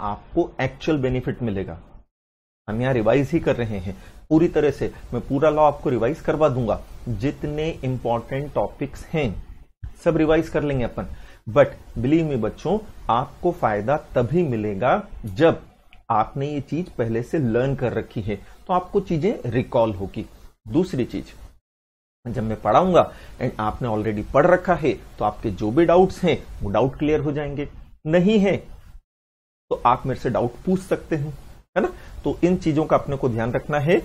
आपको actual benefit मिलेगा। हम यहां रिवाइज ही कर रहे हैं पूरी तरह से, मैं पूरा लॉ आपको रिवाइज करवा दूंगा। जितने इंपॉर्टेंट टॉपिक्स हैं सब रिवाइज कर लेंगे अपन। बट बिलीव मी बच्चों, आपको फायदा तभी मिलेगा जब आपने ये चीज पहले से लर्न कर रखी है, तो आपको चीजें रिकॉल होगी। दूसरी चीज, जब मैं पढ़ाऊंगा एंड आपने ऑलरेडी पढ़ रखा है तो आपके जो भी डाउट्स हैं वो डाउट क्लियर हो जाएंगे। नहीं है तो आप मेरे से डाउट पूछ सकते हैं, है ना। तो इन चीजों का अपने को ध्यान रखना है।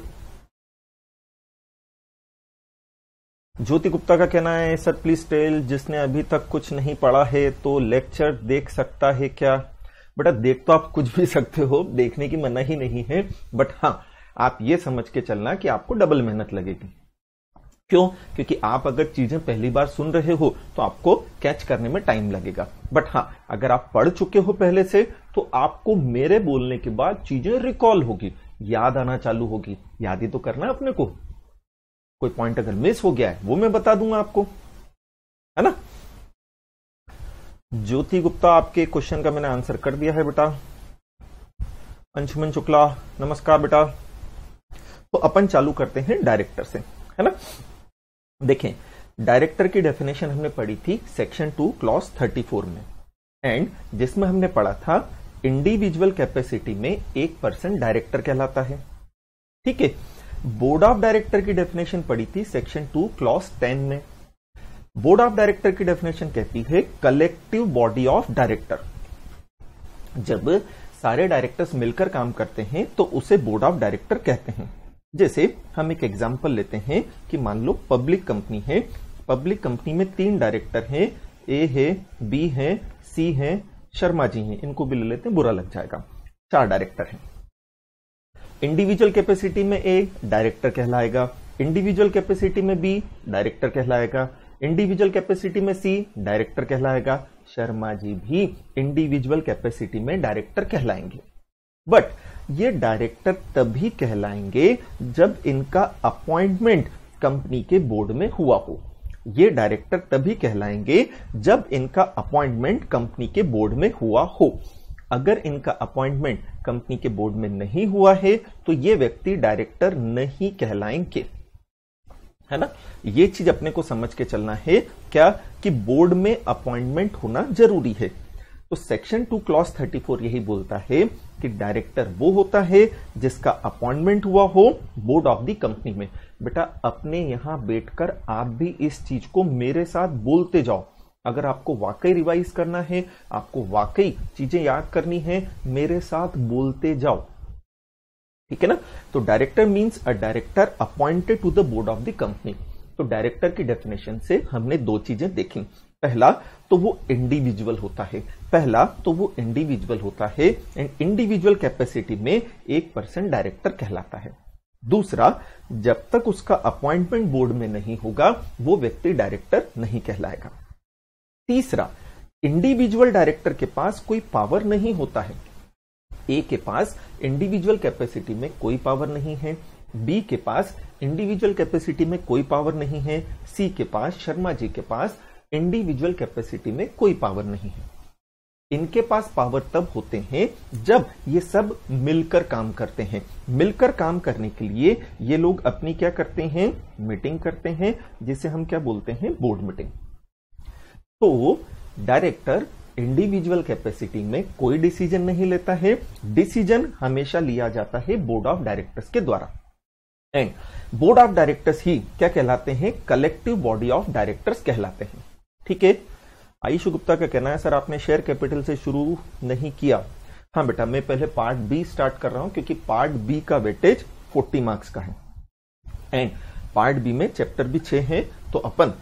ज्योति गुप्ता का कहना है सर प्लीज टेल, जिसने अभी तक कुछ नहीं पढ़ा है तो लेक्चर देख सकता है क्या? बेटा देख तो आप कुछ भी सकते हो, देखने की मना ही नहीं है, बट हाँ आप ये समझ के चलना कि आपको डबल मेहनत लगेगी। क्यों? क्योंकि आप अगर चीजें पहली बार सुन रहे हो तो आपको कैच करने में टाइम लगेगा। बट हाँ, अगर आप पढ़ चुके हो पहले से तो आपको मेरे बोलने के बाद चीजें रिकॉल होगी, याद आना चालू होगी। याद ही तो करना है अपने को। कोई पॉइंट अगर मिस हो गया है वो मैं बता दूंगा आपको, है ना। ज्योति गुप्ता, आपके क्वेश्चन का मैंने आंसर कर दिया है बेटा। अंशुमन शुक्ला, नमस्कार बेटा। तो अपन चालू करते हैं डायरेक्टर से, है ना। देखें, डायरेक्टर की डेफिनेशन हमने पढ़ी थी सेक्शन 2 क्लॉज 34 में, एंड जिसमें हमने पढ़ा था इंडिविजुअल कैपेसिटी में 1% डायरेक्टर कहलाता है। ठीक है। बोर्ड ऑफ डायरेक्टर की डेफिनेशन पढ़ी थी सेक्शन 2 क्लॉज 10 में। बोर्ड ऑफ डायरेक्टर की डेफिनेशन कहती है कलेक्टिव बॉडी ऑफ डायरेक्टर। जब सारे डायरेक्टर्स मिलकर काम करते हैं तो उसे बोर्ड ऑफ डायरेक्टर कहते हैं। जैसे हम एक एग्जांपल लेते हैं कि मान लो पब्लिक कंपनी है, पब्लिक कंपनी में 3 डायरेक्टर हैं, ए है, बी है, सी है, शर्मा जी हैं, इनको भी ले लेते हैं, बुरा लग जाएगा। 4 डायरेक्टर हैं। इंडिविजुअल कैपेसिटी में ए डायरेक्टर कहलाएगा, इंडिविजुअल कैपेसिटी में बी डायरेक्टर कहलाएगा, इंडिविजुअल कैपेसिटी में सी डायरेक्टर कहलाएगा, शर्मा जी भी इंडिविजुअल कैपेसिटी में डायरेक्टर कहलाएंगे। बट ये डायरेक्टर तभी कहलाएंगे जब इनका अपॉइंटमेंट कंपनी के बोर्ड में हुआ हो। ये डायरेक्टर तभी कहलाएंगे जब इनका अपॉइंटमेंट कंपनी के बोर्ड में हुआ हो। अगर इनका अपॉइंटमेंट कंपनी के बोर्ड में नहीं हुआ है तो ये व्यक्ति डायरेक्टर नहीं कहलाएंगे, है ना। ये चीज अपने को समझ के चलना है क्या कि बोर्ड में अपॉइंटमेंट होना जरूरी है। तो सेक्शन 2 क्लॉज 34 यही बोलता है कि डायरेक्टर वो होता है जिसका अपॉइंटमेंट हुआ हो बोर्ड ऑफ द कंपनी में। बेटा अपने यहां बैठकर आप भी इस चीज को मेरे साथ बोलते जाओ। अगर आपको वाकई रिवाइज करना है, आपको वाकई चीजें याद करनी है, मेरे साथ बोलते जाओ, ठीक है ना। तो director means a director appointed to the board of the company. तो डायरेक्टर की डेफिनेशन से हमने 2 चीजें देखी। पहला तो वो इंडिविजुअल होता है, एंड इंडिविजुअल कैपेसिटी में 1% डायरेक्टर कहलाता है। दूसरा, जब तक उसका अपॉइंटमेंट बोर्ड में नहीं होगा वो व्यक्ति डायरेक्टर नहीं कहलाएगा। तीसरा, इंडिविजुअल डायरेक्टर के पास कोई पावर नहीं होता है। ए के पास इंडिविजुअल कैपेसिटी में कोई पावर नहीं है, बी के पास इंडिविजुअल कैपेसिटी में कोई पावर नहीं है, सी के पास, शर्मा जी के पास इंडिविजुअल कैपेसिटी में कोई पावर नहीं है। इनके पास पावर तब होते हैं जब ये सब मिलकर काम करते हैं। मिलकर काम करने के लिए ये लोग अपनी क्या करते हैं, मीटिंग करते हैं, जिसे हम क्या बोलते हैं, बोर्ड मीटिंग। तो डायरेक्टर इंडिविजुअल कैपेसिटी में कोई डिसीजन नहीं लेता है, डिसीजन हमेशा लिया जाता है बोर्ड ऑफ डायरेक्टर्स के द्वारा। एंड बोर्ड ऑफ डायरेक्टर्स ही क्या कहलाते हैं, कलेक्टिव बॉडी ऑफ डायरेक्टर्स कहलाते हैं। ठीक है। आयुष गुप्ता का कहना है सर आपने शेयर कैपिटल से शुरू नहीं किया। हाँ बेटा, मैं पहले पार्ट बी स्टार्ट कर रहा हूं क्योंकि पार्ट बी का वेटेज 40 मार्क्स का है, एंड पार्ट बी में चैप्टर भी 6 हैं। तो अपन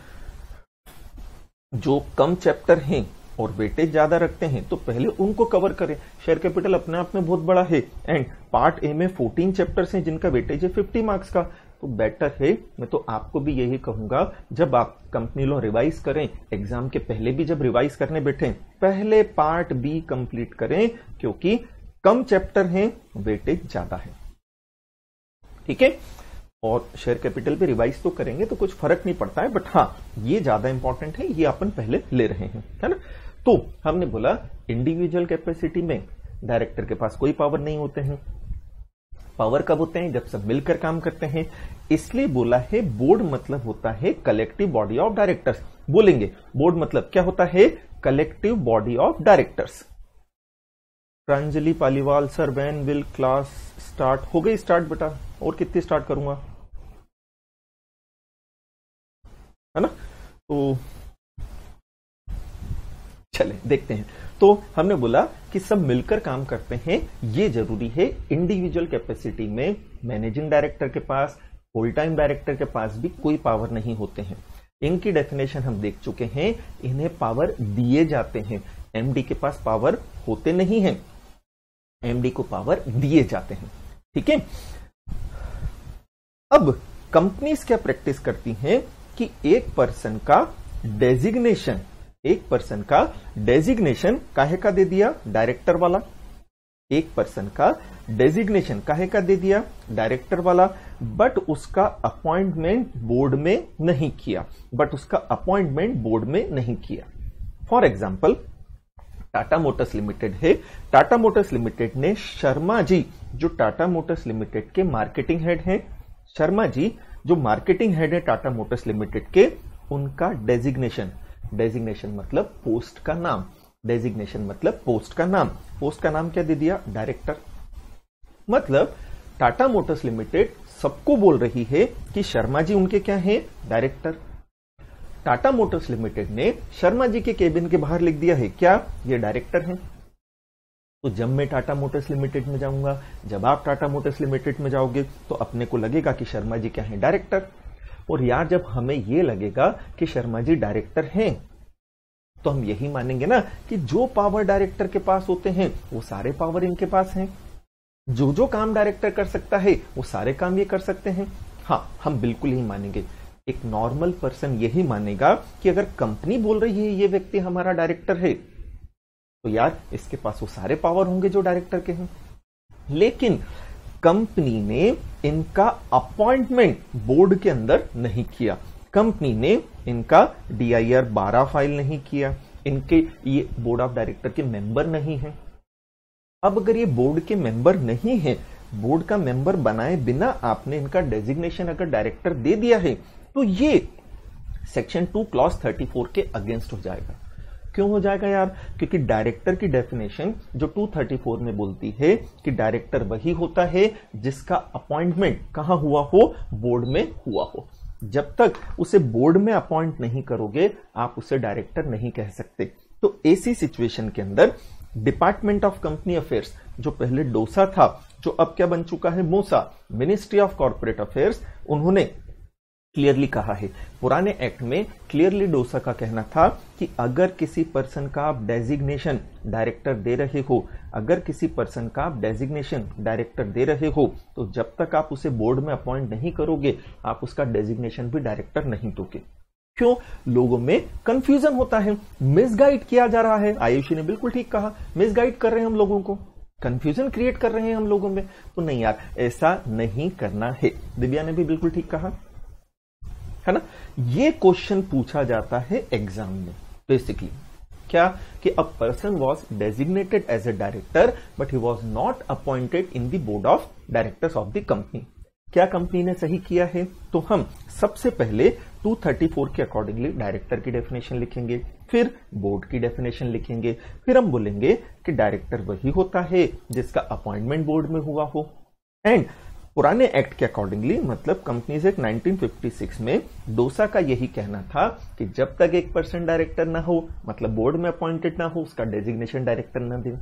जो कम चैप्टर हैं और वेटेज ज्यादा रखते हैं तो पहले उनको कवर करें। शेयर कैपिटल अपने आप में बहुत बड़ा है, एंड पार्ट ए में 14 चैप्टर्स हैं जिनका वेटेज है 50 मार्क्स का। तो बेटर है, मैं तो आपको भी यही कहूंगा, जब आप कंपनी लॉ रिवाइज करें, एग्जाम के पहले भी जब रिवाइज करने बैठे, पहले पार्ट बी कंप्लीट करें, क्योंकि कम चैप्टर हैं, वेटेज ज्यादा है। ठीक है। और शेयर कैपिटल पे रिवाइज तो करेंगे तो कुछ फर्क नहीं पड़ता है, बट हाँ ये ज्यादा इंपॉर्टेंट है, ये अपन पहले ले रहे हैं, है ना। तो हमने बोला इंडिविजुअल कैपेसिटी में डायरेक्टर के पास कोई पावर नहीं होते हैं। पावर कब होते हैं? जब सब मिलकर काम करते हैं। इसलिए बोला है बोर्ड मतलब होता है कलेक्टिव बॉडी ऑफ डायरेक्टर्स। बोलेंगे बोर्ड मतलब क्या होता है? Collective body of directors. Pranjali Paliwal, sir when will class start? हो गई स्टार्ट बेटा, और कितनी स्टार्ट करूंगा, है ना? तो चले देखते हैं। तो हमने बोला कि सब मिलकर काम करते हैं, ये जरूरी है। इंडिविजुअल कैपेसिटी में मैनेजिंग डायरेक्टर के पास, फुल टाइम डायरेक्टर के पास भी कोई पावर नहीं होते हैं। इनकी डेफिनेशन हम देख चुके हैं, इन्हें पावर दिए जाते हैं। एमडी के पास पावर होते नहीं हैं, एमडी को पावर दिए जाते हैं। ठीक है। अब कंपनीज क्या प्रैक्टिस करती हैं कि एक पर्सन का डेजिग्नेशन काहे का दे दिया? डायरेक्टर वाला। एक पर्सन का डेजिग्नेशन काहे का दे दिया? डायरेक्टर वाला। बट उसका अपॉइंटमेंट बोर्ड में नहीं किया। For example Tata Motors limited है। टाटा मोटर्स लिमिटेड ने शर्मा जी, जो टाटा मोटर्स लिमिटेड के मार्केटिंग हेड हैं, शर्मा जी जो मार्केटिंग हेड है टाटा मोटर्स लिमिटेड के, उनका डेजिग्नेशन मतलब पोस्ट का नाम। पोस्ट का नाम क्या दे दिया? डायरेक्टर। मतलब टाटा मोटर्स लिमिटेड सबको बोल रही है कि शर्मा जी उनके क्या हैं? डायरेक्टर। टाटा मोटर्स लिमिटेड ने शर्मा जी के केबिन के बाहर लिख दिया है क्या? ये डायरेक्टर हैं। तो जब मैं टाटा मोटर्स लिमिटेड में जाऊंगा, जब आप टाटा मोटर्स लिमिटेड में जाओगे, तो अपने को लगेगा कि शर्मा जी क्या हैं? डायरेक्टर। और यार जब हमें यह लगेगा कि शर्मा जी डायरेक्टर हैं, तो हम यही मानेंगे ना कि जो पावर डायरेक्टर के पास होते हैं वो सारे पावर इनके पास हैं। जो काम डायरेक्टर कर सकता है वो सारे काम ये कर सकते हैं। हाँ, हम बिल्कुल ही मानेंगे। एक नॉर्मल पर्सन यही मानेगा कि अगर कंपनी बोल रही है ये व्यक्ति हमारा डायरेक्टर है, तो यार इसके पास वो सारे पावर होंगे जो डायरेक्टर के हैं। लेकिन कंपनी ने इनका अपॉइंटमेंट बोर्ड के अंदर नहीं किया, कंपनी ने इनका DIR 12 फाइल नहीं किया, इनके ये बोर्ड ऑफ डायरेक्टर के मेंबर नहीं है। अब अगर ये बोर्ड के मेंबर नहीं है, बोर्ड का मेंबर बनाए बिना आपने इनका डेजिग्नेशन अगर डायरेक्टर दे दिया है, तो ये सेक्शन 2 क्लॉज 34 के अगेंस्ट हो जाएगा। क्यों हो जाएगा यार? क्योंकि डायरेक्टर की डेफिनेशन जो 234 में बोलती है कि डायरेक्टर वही होता है जिसका अपॉइंटमेंट कहां हुआ हो? बोर्ड में हुआ हो। जब तक उसे बोर्ड में अपॉइंट नहीं करोगे, आप उसे डायरेक्टर नहीं कह सकते। तो ऐसी सिचुएशन के अंदर डिपार्टमेंट ऑफ कंपनी अफेयर्स, जो पहले डोसा था, जो अब क्या बन चुका है? मोसा, मिनिस्ट्री ऑफ कॉर्पोरेट अफेयर्स, उन्होंने क्लियरली कहा है, पुराने एक्ट में क्लियरली डोसा का कहना था कि अगर किसी पर्सन का आप डेजिग्नेशन डायरेक्टर दे रहे हो, तो जब तक आप उसे बोर्ड में अपॉइंट नहीं करोगे, आप उसका डेजिग्नेशन भी डायरेक्टर नहीं दोगे। क्यों? लोगों में कंफ्यूजन होता है, मिसगाइड किया जा रहा है। आयुषी ने बिल्कुल ठीक कहा, मिसगाइड कर रहे हैं हम लोगों को, कंफ्यूजन क्रिएट कर रहे हैं हम लोगों में। तो नहीं यार, ऐसा नहीं करना है। दिव्या ने भी बिल्कुल ठीक कहा, है ना? ये क्वेश्चन पूछा जाता है एग्जाम में बेसिकली, क्या कि a person was designated as a director but he was not appointed in the board of directors of the company. क्या कंपनी ने सही किया है? तो हम सबसे पहले 234 के अकॉर्डिंगली डायरेक्टर की डेफिनेशन लिखेंगे, फिर बोर्ड की डेफिनेशन लिखेंगे, फिर हम बोलेंगे कि डायरेक्टर वही होता है जिसका अपॉइंटमेंट बोर्ड में हुआ हो। एंड पुराने एक्ट के अकॉर्डिंगली, मतलब कंपनीज एक्ट 1956 में डोसा का यही कहना था कि जब तक एक पर्सन डायरेक्टर ना हो, मतलब बोर्ड में अपॉइंटेड ना हो, उसका डेजिग्नेशन डायरेक्टर ना दे।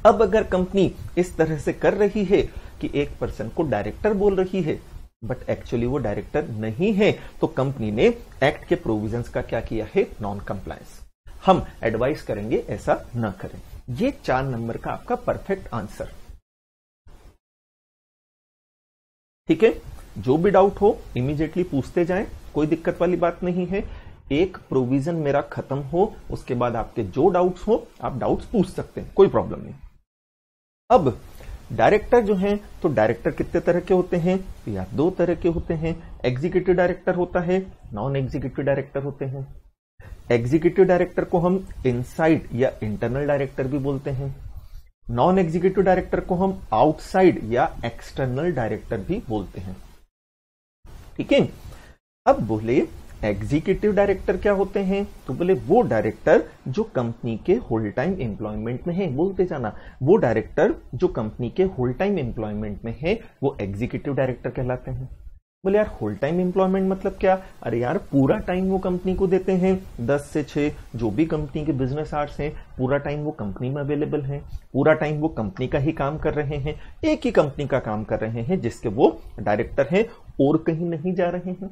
अब अगर कंपनी इस तरह से कर रही है कि एक पर्सन को डायरेक्टर बोल रही है बट एक्चुअली वो डायरेक्टर नहीं है, तो कंपनी ने एक्ट के प्रोविजंस का क्या किया है? Non compliance. हम एडवाइस करेंगे ऐसा ना करें। ये 4 नंबर का आपका परफेक्ट आंसर। ठीक है, जो भी डाउट हो इमीडिएटली पूछते जाएं, कोई दिक्कत वाली बात नहीं है। एक प्रोविजन मेरा खत्म हो, उसके बाद आपके जो डाउट्स हो आप डाउट्स पूछ सकते हैं, कोई प्रॉब्लम नहीं। अब डायरेक्टर जो हैं, तो डायरेक्टर कितने तरह के होते हैं? तो यार 2 तरह के होते हैं। एग्जीक्यूटिव डायरेक्टर होता है, नॉन एग्जीक्यूटिव डायरेक्टर होते हैं। एग्जीक्यूटिव डायरेक्टर को हम इनसाइड या इंटरनल डायरेक्टर भी बोलते हैं। नॉन एग्जीक्यूटिव डायरेक्टर को हम आउटसाइड या एक्सटर्नल डायरेक्टर भी बोलते हैं। ठीक है, अब बोले एग्जीक्यूटिव डायरेक्टर क्या होते हैं, तो बोले वो डायरेक्टर जो कंपनी के होल टाइम एम्प्लॉयमेंट में है, बोलते जाना, वो डायरेक्टर जो कंपनी के होल टाइम एम्प्लॉयमेंट में है वो एग्जीक्यूटिव डायरेक्टर कहलाते हैं। बोले यार होल टाइम एम्प्लॉयमेंट मतलब क्या, अरे यार पूरा टाइम वो कंपनी को देते हैं, 10 से 6 जो भी कंपनी के बिजनेस आवर्स हैं पूरा टाइम वो कंपनी में अवेलेबल हैं, पूरा टाइम वो कंपनी का ही काम कर रहे हैं, एक ही कंपनी का काम कर रहे हैं जिसके वो डायरेक्टर हैं और कहीं नहीं जा रहे हैं।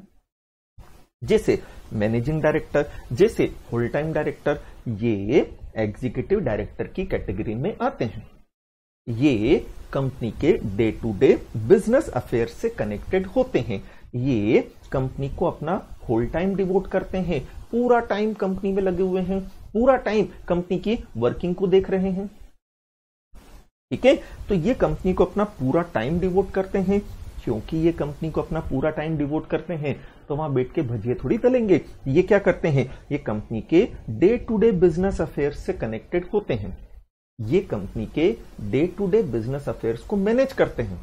जैसे मैनेजिंग डायरेक्टर, जैसे होल टाइम डायरेक्टर, ये एग्जीक्यूटिव डायरेक्टर की कैटेगरी में आते हैं। ये कंपनी के day to day business affairs से कनेक्टेड होते हैं, ये कंपनी को अपना होल टाइम डिवोट करते हैं, पूरा टाइम कंपनी में लगे हुए हैं, पूरा टाइम कंपनी की वर्किंग को देख रहे हैं। ठीक है, तो ये कंपनी को अपना पूरा टाइम डिवोट करते हैं। क्योंकि ये कंपनी को अपना पूरा टाइम डिवोट करते हैं तो वहां बैठ के भजिए थोड़ी तलेंगे, ये क्या करते हैं, ये कंपनी के day to day business affairs से कनेक्टेड होते हैं, ये कंपनी के day to day business affairs को मैनेज करते हैं,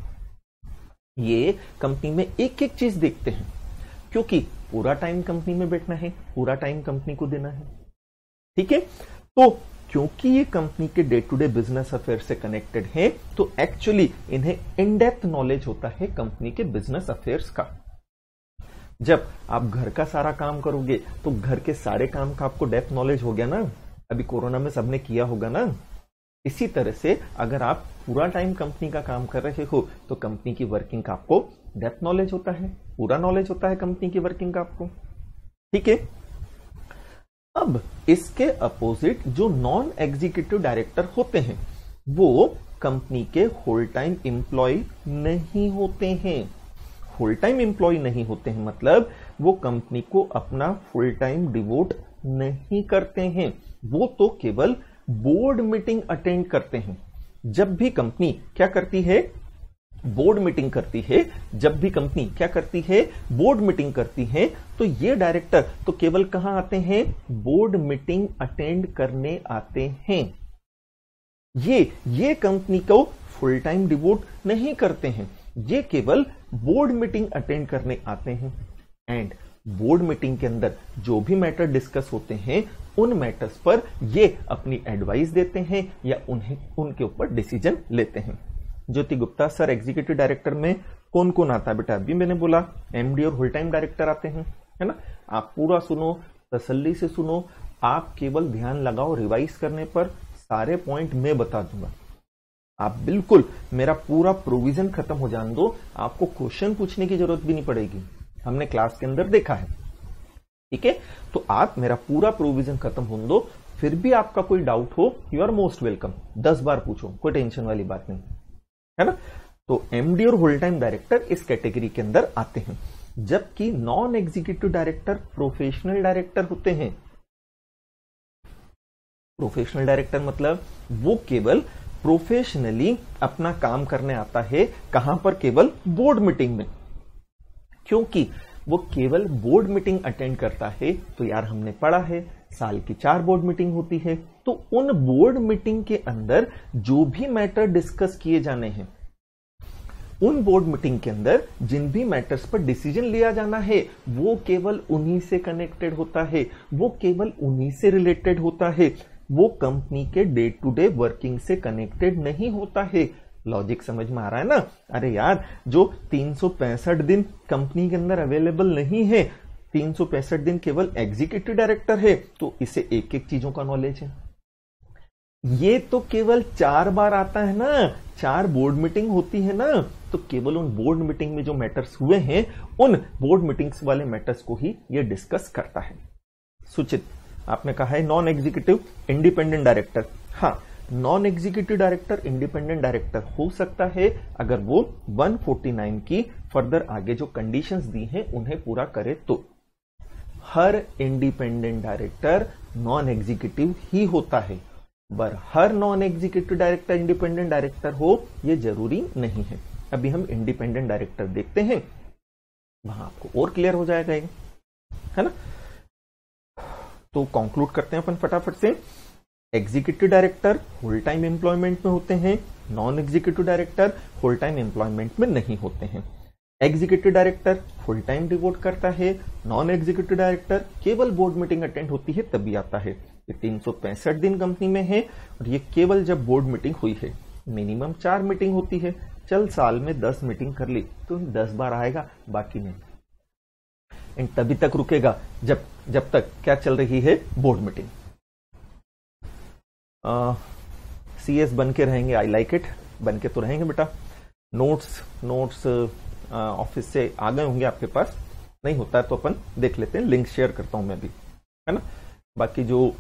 ये कंपनी में एक एक चीज देखते हैं, क्योंकि पूरा टाइम कंपनी में बैठना है, पूरा टाइम कंपनी को देना है। ठीक है, तो क्योंकि ये कंपनी के day to day business affair से कनेक्टेड है तो एक्चुअली इन्हें इन डेप्थ नॉलेज होता है कंपनी के बिजनेस अफेयर्स का। जब आप घर का सारा काम करोगे तो घर के सारे काम का आपको डेप्थ नॉलेज हो गया ना, अभी कोरोना में सबने किया होगा ना। इसी तरह से अगर आप पूरा टाइम कंपनी का काम कर रहे हो तो कंपनी की वर्किंग का आपको डेप्थ नॉलेज होता है, पूरा नॉलेज होता है कंपनी की वर्किंग का आपको। ठीक है, अब इसके अपोजिट जो नॉन एग्जीक्यूटिव डायरेक्टर होते हैं वो कंपनी के होल टाइम एम्प्लॉय नहीं होते हैं। फुल टाइम एम्प्लॉय नहीं होते हैं मतलब वो कंपनी को अपना फुल टाइम डिवोट नहीं करते हैं, वो तो केवल बोर्ड मीटिंग अटेंड करते हैं। जब भी कंपनी क्या करती है, बोर्ड मीटिंग करती है, जब भी कंपनी क्या करती है, बोर्ड मीटिंग करती है, तो ये डायरेक्टर तो केवल कहां आते हैं, बोर्ड मीटिंग अटेंड करने आते हैं। ये कंपनी को फुल टाइम डिवोट नहीं करते हैं, ये केवल बोर्ड मीटिंग अटेंड करने आते हैं। एंड बोर्ड मीटिंग के अंदर जो भी मैटर डिस्कस होते हैं उन मैटर्स पर ये अपनी एडवाइस देते हैं या उनके ऊपर डिसीजन लेते हैं। ज्योति गुप्ता सर, एग्जीक्यूटिव डायरेक्टर में कौन कौन आता है बेटा? अभी मैंने बोला एमडी और होल टाइम डायरेक्टर आते हैं, है ना। आप पूरा सुनो, तसल्ली से सुनो, आप केवल ध्यान लगाओ, रिवाइज करने पर सारे पॉइंट मैं बता दूंगा। आप बिल्कुल मेरा पूरा प्रोविजन खत्म हो जाने दो, आपको क्वेश्चन पूछने की जरूरत भी नहीं पड़ेगी, हमने क्लास के अंदर देखा है। ठीक है, तो आप मेरा पूरा प्रोविजन खत्म होने दो, फिर भी आपका कोई डाउट हो, यू आर मोस्ट वेलकम, 10 बार पूछो, कोई टेंशन वाली बात नहीं है ना। तो एमडी और होल टाइम डायरेक्टर इस कैटेगरी के अंदर आते हैं, जबकि non executive director professional director होते हैं। प्रोफेशनल डायरेक्टर मतलब वो केवल प्रोफेशनली अपना काम करने आता है, कहां पर? केवल बोर्ड मीटिंग में। क्योंकि वो केवल बोर्ड मीटिंग अटेंड करता है तो यार हमने पढ़ा है साल की 4 बोर्ड मीटिंग होती है, तो उन बोर्ड मीटिंग के अंदर जो भी मैटर डिस्कस किए जाने हैं, उन बोर्ड मीटिंग के अंदर जिन भी मैटर्स पर डिसीजन लिया जाना है वो केवल उन्हीं से कनेक्टेड होता है, वो केवल उन्हीं से रिलेटेड होता है, वो कंपनी के डे टू डे वर्किंग से कनेक्टेड नहीं होता है। लॉजिक समझ में आ रहा है ना? अरे यार, जो 365 दिन कंपनी के अंदर अवेलेबल नहीं है, 365 दिन केवल एग्जीक्यूटिव डायरेक्टर है, तो इसे एक एक चीजों का नॉलेज है। ये तो केवल 4 बार आता है ना, 4 बोर्ड मीटिंग होती है ना, तो केवल उन बोर्ड मीटिंग में जो मैटर्स हुए हैं उन बोर्ड मीटिंग्स वाले मैटर्स को ही ये डिस्कस करता है। सुचित, आपने कहा है नॉन एग्जीक्यूटिव इंडिपेंडेंट डायरेक्टर। हाँ, non executive director independent director हो सकता है अगर वो 149 की फर्दर आगे जो कंडीशंस दी हैं उन्हें पूरा करे तो। हर इंडिपेंडेंट डायरेक्टर नॉन एग्जीक्यूटिव ही होता है, पर हर non executive director independent director हो ये जरूरी नहीं है। अभी हम इंडिपेंडेंट डायरेक्टर देखते हैं, वहां आपको और क्लियर हो जाएगा ये, है ना। तो कंक्लूड करते हैं अपन फटाफट से। Executive director full time employment में होते हैं, non executive director full time employment में नहीं होते हैं। Executive director full time devote करता है, नॉन एग्जीक्यूटिव डायरेक्टर केवल बोर्ड मीटिंग अटेंड होती है तभी आता है। ये 365 दिन कंपनी में है और ये केवल जब बोर्ड मीटिंग हुई है। मिनिमम 4 मीटिंग होती है, चल साल में 10 मीटिंग कर ली तो 10 बार आएगा, बाकी नहीं। एंड तभी तक रुकेगा जब तक क्या चल रही है, बोर्ड मीटिंग। सीएस बन के रहेंगे, आई लाइक इट, बन के तो रहेंगे बेटा। नोट्स ऑफिस से आ गए होंगे आपके पास, नहीं होता है तो अपन देख लेते हैं, लिंक शेयर करता हूं मैं भी, है ना। बाकी जो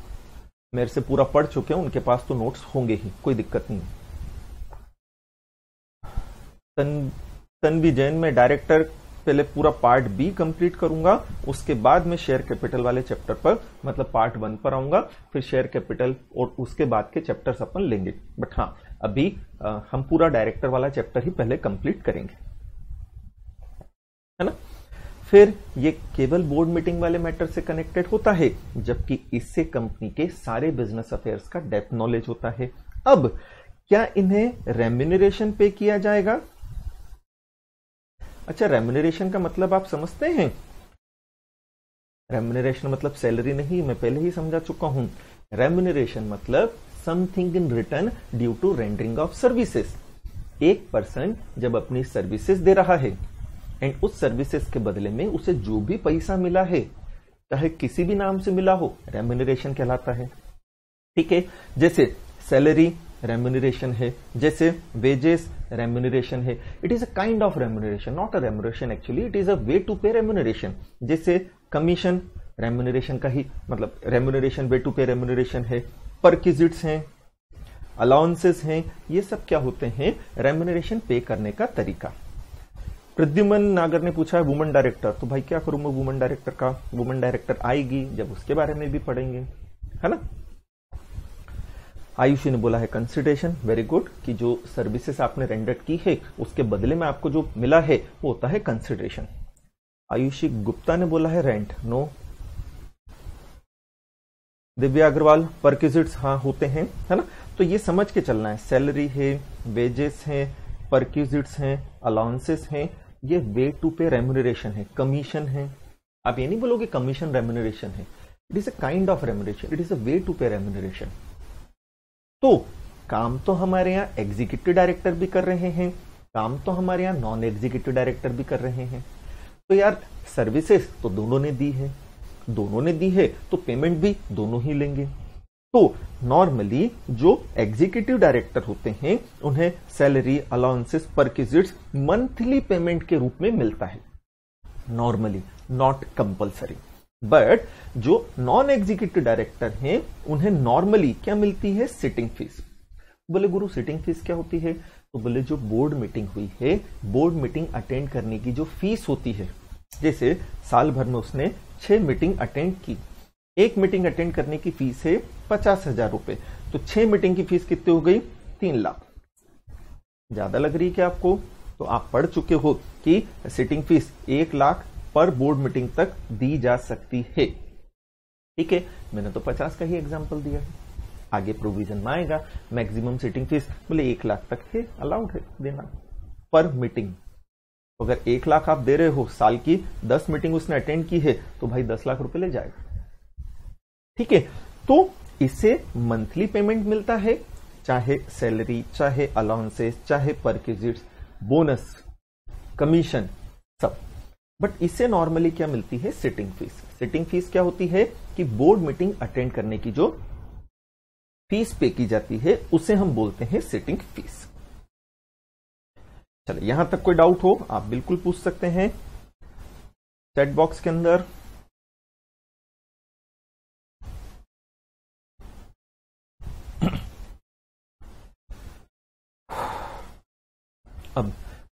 मेरे से पूरा पढ़ चुके हैं उनके पास तो नोट्स होंगे ही, कोई दिक्कत नहीं। तन्वी जैन में डायरेक्टर पहले पूरा पार्ट बी कंप्लीट करूंगा, उसके बाद में शेयर कैपिटल वाले चैप्टर पर, मतलब पार्ट 1 पर आऊंगा, फिर शेयर कैपिटल और उसके बाद के चैप्टर्स अपन लेंगे। बट हाँ, अभी हम पूरा डायरेक्टर वाला चैप्टर ही पहले कंप्लीट करेंगे, है ना। फिर ये केवल बोर्ड मीटिंग वाले मैटर से कनेक्टेड होता है, जबकि इससे कंपनी के सारे बिजनेस अफेयर्स का डेप्थ नॉलेज होता है। अब क्या इन्हें रेम्यूनरेशन पे किया जाएगा? अच्छा, रेम्यूनरेशन का मतलब आप समझते हैं? रेम्यूनरेशन मतलब सैलरी नहीं, मैं पहले ही समझा चुका हूं। रेम्यूनरेशन मतलब something in return due to rendering of services. एक पर्सन जब अपनी सर्विसेज दे रहा है एंड उस सर्विसेज के बदले में उसे जो भी पैसा मिला है, चाहे किसी भी नाम से मिला हो, रेम्यूनरेशन कहलाता है। ठीक है, जैसे सैलरी रेम्यूनरेशन है, जैसे वेजेस रेम्यूनरेशन है। It is a kind of remuneration, not a remuneration actually, it is a way to pay remuneration. जैसे कमीशन रेम्यूनरेशन का ही मतलब, remuneration way to pay remuneration है। परक्विजिट्स हैं, अलाउंसेस हैं, ये सब क्या होते हैं? रेम्यूनरेशन पे करने का तरीका। प्रद्युमन नागर ने पूछा है वुमन डायरेक्टर, तो भाई क्या करूं मैं वुमन डायरेक्टर का? वुमन डायरेक्टर आएगी जब उसके बारे में भी पढ़ेंगे, है ना। आयुषी ने बोला है कंसिडरेशन, वेरी गुड, कि जो सर्विसेज आपने रेंडर्ड की है उसके बदले में आपको जो मिला है वो होता है कंसिडरेशन। आयुषी गुप्ता ने बोला है rent, no. Divya Agarwal perquisites हाँ होते हैं, है ना। तो ये समझ के चलना है, सैलरी है, वेजेस हैं, परक्विजिट्स हैं, अलाउंसेस हैं, ये वे टू पे रेम्यूनरेशन है। कमीशन है, आप ये नहीं बोलोगे कमीशन रेम्यूनरेशन है, it is a kind of remuneration, it is a way to pay remuneration. तो काम तो हमारे यहां एग्जीक्यूटिव डायरेक्टर भी कर रहे हैं, काम तो हमारे यहां नॉन एग्जीक्यूटिव डायरेक्टर भी कर रहे हैं। तो यार सर्विसेज तो दोनों ने दी है, दोनों ने दी है तो पेमेंट भी दोनों ही लेंगे। तो नॉर्मली जो एग्जीक्यूटिव डायरेक्टर होते हैं उन्हें salary, allowances, perquisites monthly payment के रूप में मिलता है, नॉर्मली, नॉट कंपल्सरी। बट जो नॉन एग्जीक्यूटिव डायरेक्टर हैं उन्हें नॉर्मली क्या मिलती है? Sitting fees. बोले गुरु सिटिंग फीस क्या होती है? तो बोले जो बोर्ड मीटिंग हुई है, बोर्ड मीटिंग अटेंड करने की जो फीस होती है, जैसे साल भर में उसने 6 मीटिंग अटेंड की, एक मीटिंग अटेंड करने की फीस है 50,000 रुपए, तो 6 मीटिंग की फीस कितनी हो गई? 3 लाख। ज्यादा लग रही है क्या आपको? तो आप पढ़ चुके हो कि सिटिंग फीस 1 लाख पर बोर्ड मीटिंग तक दी जा सकती है। ठीक है, मैंने तो 50 का ही एग्जांपल दिया है, आगे प्रोविजन में आएगा। मैक्सिमम सिटिंग फीस बोले 1 लाख तक है, अलाउड है देना पर मीटिंग। अगर 1 लाख आप दे रहे हो, साल की 10 मीटिंग उसने अटेंड की है, तो भाई 10 लाख रुपए ले जाएगा। ठीक है, तो इससे मंथली पेमेंट मिलता है, चाहे सैलरी, चाहे अलाउंसेस, चाहे परक्विजिट्स, बोनस, कमीशन, सब। बट इससे नॉर्मली क्या मिलती है? Sitting fees. सिटिंग फीस क्या होती है कि बोर्ड मीटिंग अटेंड करने की जो फीस पे की जाती है उसे हम बोलते हैं सिटिंग फीस। चलो, यहां तक कोई डाउट हो आप बिल्कुल पूछ सकते हैं चैट बॉक्स के अंदर।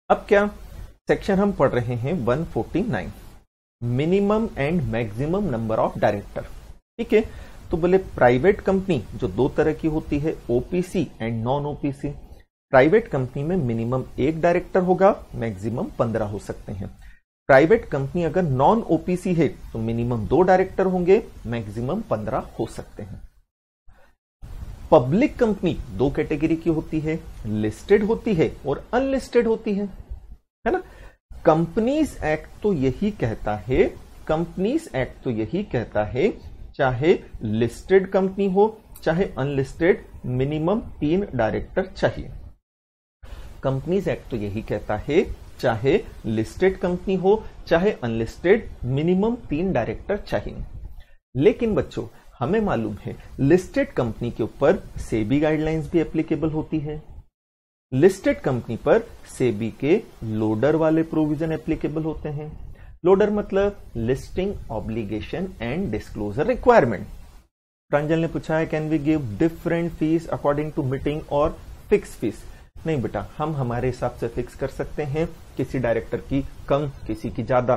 अब क्या सेक्शन हम पढ़ रहे हैं 149, minimum and maximum number of director. ठीक है, तो बोले प्राइवेट कंपनी जो 2 तरह की होती है, OPC and non OPC. Private company में मिनिमम 1 डायरेक्टर होगा, मैक्सिमम 15 हो सकते हैं। प्राइवेट कंपनी अगर नॉन ओपीसी है तो मिनिमम 2 डायरेक्टर होंगे, मैक्सिमम 15 हो सकते हैं। पब्लिक कंपनी दो कैटेगरी की होती है, लिस्टेड होती है और अनलिस्टेड होती है ना। कंपनीज एक्ट तो यही कहता है, कंपनीज एक्ट तो यही कहता है चाहे लिस्टेड कंपनी हो चाहे अनलिस्टेड, मिनिमम 3 डायरेक्टर चाहिए। कंपनीज एक्ट तो यही कहता है चाहे लिस्टेड कंपनी हो चाहे अनलिस्टेड, मिनिमम 3 डायरेक्टर चाहिए। लेकिन बच्चों हमें मालूम है लिस्टेड कंपनी के ऊपर सेबी गाइडलाइंस भी एप्लीकेबल होती है। लिस्टेड कंपनी पर सेबी के लोडर वाले प्रोविजन एप्लीकेबल होते हैं। लोडर मतलब listing obligation and disclosure requirement. Pranjal ने पूछा है can we give different fees according to meeting और फिक्स फीस। नहीं बेटा, हम हमारे हिसाब से फिक्स कर सकते हैं, किसी डायरेक्टर की कम किसी की ज्यादा।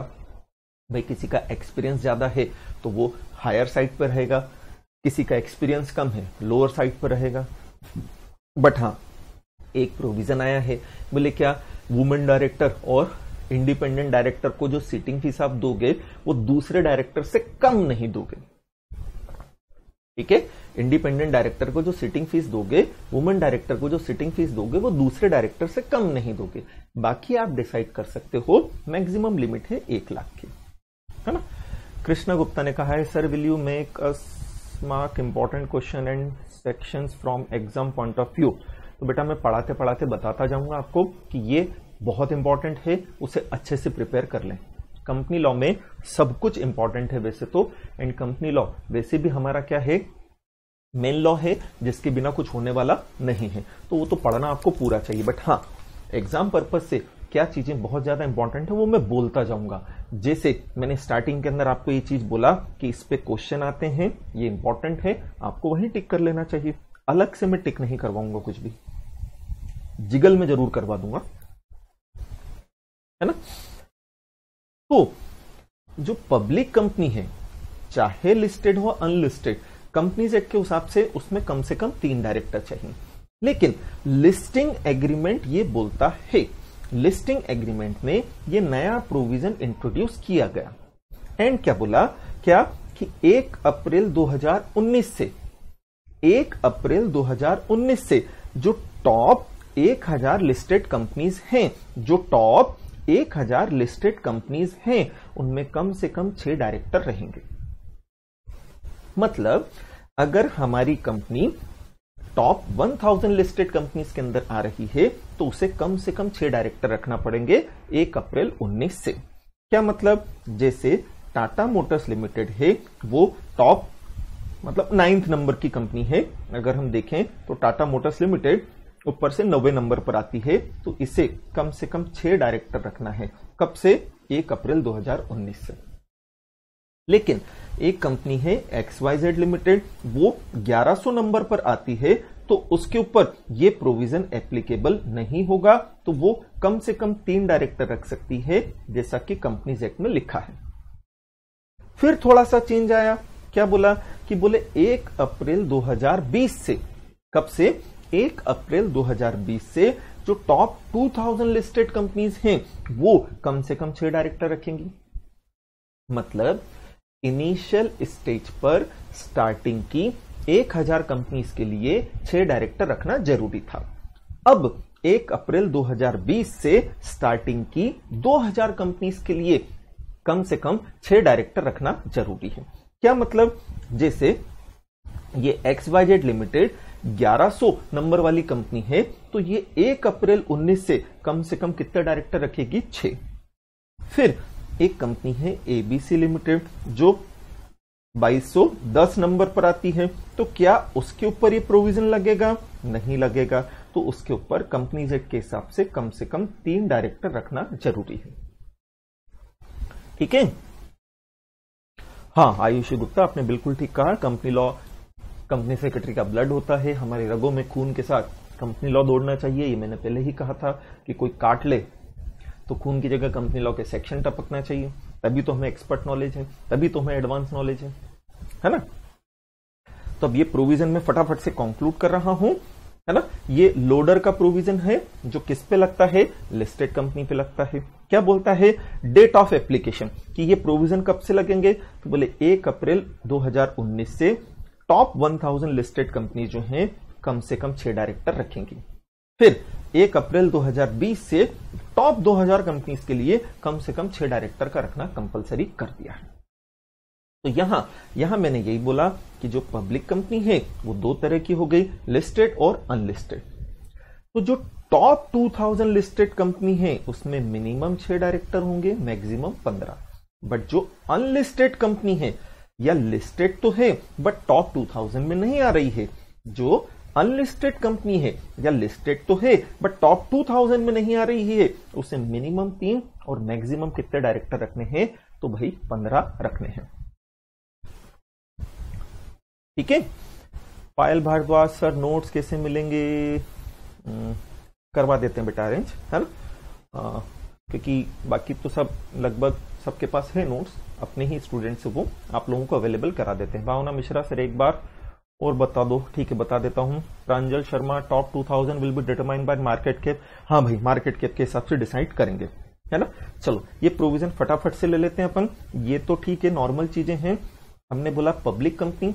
भाई किसी का एक्सपीरियंस ज्यादा है तो वो हायर साइड पर रहेगा, किसी का एक्सपीरियंस कम है लोअर साइड पर रहेगा। बट हाँ एक प्रोविजन आया है, बोले क्या, वुमेन डायरेक्टर और इंडिपेंडेंट डायरेक्टर को जो सीटिंग फीस आप दोगे वो दूसरे डायरेक्टर से कम नहीं दोगे। ठीक है, इंडिपेंडेंट डायरेक्टर को जो सीटिंग फीस दोगे, वुमेन डायरेक्टर को जो सीटिंग फीस दोगे वो दूसरे डायरेक्टर से कम नहीं दोगे। बाकी आप डिसाइड कर सकते हो, मैक्सिमम लिमिट है 1 लाख की, है ना। कृष्णा गुप्ता ने कहा है sir will you make us mark important question and sections from exam point of view. तो बेटा मैं पढ़ाते पढ़ाते बताता जाऊंगा आपको कि ये बहुत इंपॉर्टेंट है, उसे अच्छे से प्रिपेयर कर लें। कंपनी लॉ में सब कुछ इंपॉर्टेंट है वैसे तो, एंड कंपनी लॉ वैसे भी हमारा क्या है, मेन लॉ है जिसके बिना कुछ होने वाला नहीं है, तो वो तो पढ़ना आपको पूरा चाहिए। बट हाँ एग्जाम पर्पज से क्या चीजें बहुत ज्यादा इंपॉर्टेंट है वो मैं बोलता जाऊंगा। जैसे मैंने स्टार्टिंग के अंदर आपको ये चीज बोला कि इस पे क्वेश्चन आते हैं, ये इंपॉर्टेंट है, आपको वहीं टिक कर लेना चाहिए। अलग से मैं टिक नहीं करवाऊंगा, कुछ भी जिगल में जरूर करवा दूंगा, है ना। तो जो पब्लिक कंपनी है चाहे लिस्टेड हो अनलिस्टेड, कंपनीज एक्ट के हिसाब से उसमें कम से कम 3 डायरेक्टर चाहिए। लेकिन लिस्टिंग एग्रीमेंट ये बोलता है, लिस्टिंग एग्रीमेंट में ये नया प्रोविजन इंट्रोड्यूस किया गया। एंड क्या बोला, क्या कि 1 अप्रैल 2019 से 1 अप्रैल 2019 से जो टॉप 1000 लिस्टेड कंपनीज हैं, जो टॉप 1000 लिस्टेड कंपनीज हैं, उनमें कम से कम 6 डायरेक्टर रहेंगे। मतलब अगर हमारी कंपनी टॉप 1000 लिस्टेड कंपनीज के अंदर आ रही है तो उसे कम से कम 6 डायरेक्टर रखना पड़ेंगे 1 अप्रैल 19 से। क्या मतलब, जैसे टाटा मोटर्स लिमिटेड है वो टॉप मतलब 9th नंबर की कंपनी है, अगर हम देखें तो टाटा मोटर्स लिमिटेड ऊपर से 90 नंबर पर आती है, तो इसे कम से कम 6 डायरेक्टर रखना है। कब से, 1 अप्रैल 2019 से। लेकिन एक कंपनी है XYZ लिमिटेड, वो 1100 नंबर पर आती है, तो उसके ऊपर ये प्रोविजन एप्लीकेबल नहीं होगा, तो वो कम से कम 3 डायरेक्टर रख सकती है, जैसा कि कंपनीज एक्ट में लिखा है। फिर थोड़ा सा चेंज आया, क्या बोला कि बोले 1 अप्रैल 2020 से, कब से, 1 अप्रैल 2020 से जो टॉप 2000 लिस्टेड कंपनीज हैं वो कम से कम 6 डायरेक्टर रखेंगी। मतलब इनिशियल स्टेज पर स्टार्टिंग की 1000 कंपनीज के लिए 6 डायरेक्टर रखना जरूरी था। अब 1 अप्रैल 2020 से स्टार्टिंग की 2000 कंपनीज के लिए कम से कम 6 डायरेक्टर रखना जरूरी है। क्या मतलब, जैसे ये XYZ लिमिटेड 1100 नंबर वाली कंपनी है, तो ये 1 अप्रैल 19 से कम कितने डायरेक्टर रखेगी, 6। फिर एक कंपनी है ABC लिमिटेड जो 2210 नंबर पर आती है, तो क्या उसके ऊपर ये प्रोविजन लगेगा, नहीं लगेगा, तो उसके ऊपर कंपनीज एक्ट के हिसाब से कम 3 डायरेक्टर रखना जरूरी है। ठीक है। हाँ आयुषी गुप्ता आपने बिल्कुल ठीक कहा, कंपनी लॉ कंपनी सेक्रेटरी का ब्लड होता है, हमारे रगों में खून के साथ कंपनी लॉ दौड़ना चाहिए। ये मैंने पहले ही कहा था कि कोई काट ले तो खून की जगह कंपनी लॉ के सेक्शन टपकना चाहिए, तभी तो हमें एक्सपर्ट नॉलेज है, तभी तो हमें एडवांस नॉलेज है ना। तो अब ये प्रोविजन में फटाफट से कंक्लूड कर रहा हूं, है ना। ये लोडर का प्रोविजन है जो किस पे लगता है, लिस्टेड कंपनी पे लगता है। क्या बोलता है, डेट ऑफ एप्लीकेशन, कि ये प्रोविजन कब से लगेंगे, तो बोले 1 अप्रैल 2019 से टॉप 1000 लिस्टेड कंपनी जो हैं कम से कम 6 डायरेक्टर रखेंगी। फिर 1 अप्रैल 2020 से टॉप 2000 कंपनीज के लिए कम से कम 6 डायरेक्टर का रखना कंपलसरी कर दिया है। तो यहां मैंने यही बोला कि जो पब्लिक कंपनी है वो 2 तरह की हो गई, लिस्टेड और अनलिस्टेड। तो जो टॉप 2000 लिस्टेड कंपनी है उसमें मिनिमम 6 डायरेक्टर होंगे, मैक्सिमम 15। बट जो अनलिस्टेड कंपनी है या लिस्टेड तो है बट टॉप 2000 में नहीं आ रही है, जो अनलिस्टेड कंपनी है या लिस्टेड तो है बट टॉप 2000 में नहीं आ रही है, उसे मिनिमम 3 और मैक्सिमम कितने डायरेक्टर रखने हैं? तो भाई 15 रखने हैं। ठीक है। पायल भारद्वाज सर नोट्स कैसे मिलेंगे? करवा देते हैं बेटा अरेंज, है ना, क्योंकि बाकी तो सब लगभग सबके पास है नोट्स, अपने ही स्टूडेंट से वो आप लोगों को अवेलेबल करा देते हैं। भावना मिश्रा सर एक बार और बता दो। ठीक है, बता देता हूं। Pranjal Sharma, top 2000 will be determined by market cap. हाँ भाई, मार्केट कैप के हिसाब से डिसाइड करेंगे, है ना। चलो ये प्रोविजन फटाफट से ले लेते हैं अपन। ये तो ठीक है, नॉर्मल चीजें हैं। हमने बोला पब्लिक कंपनी,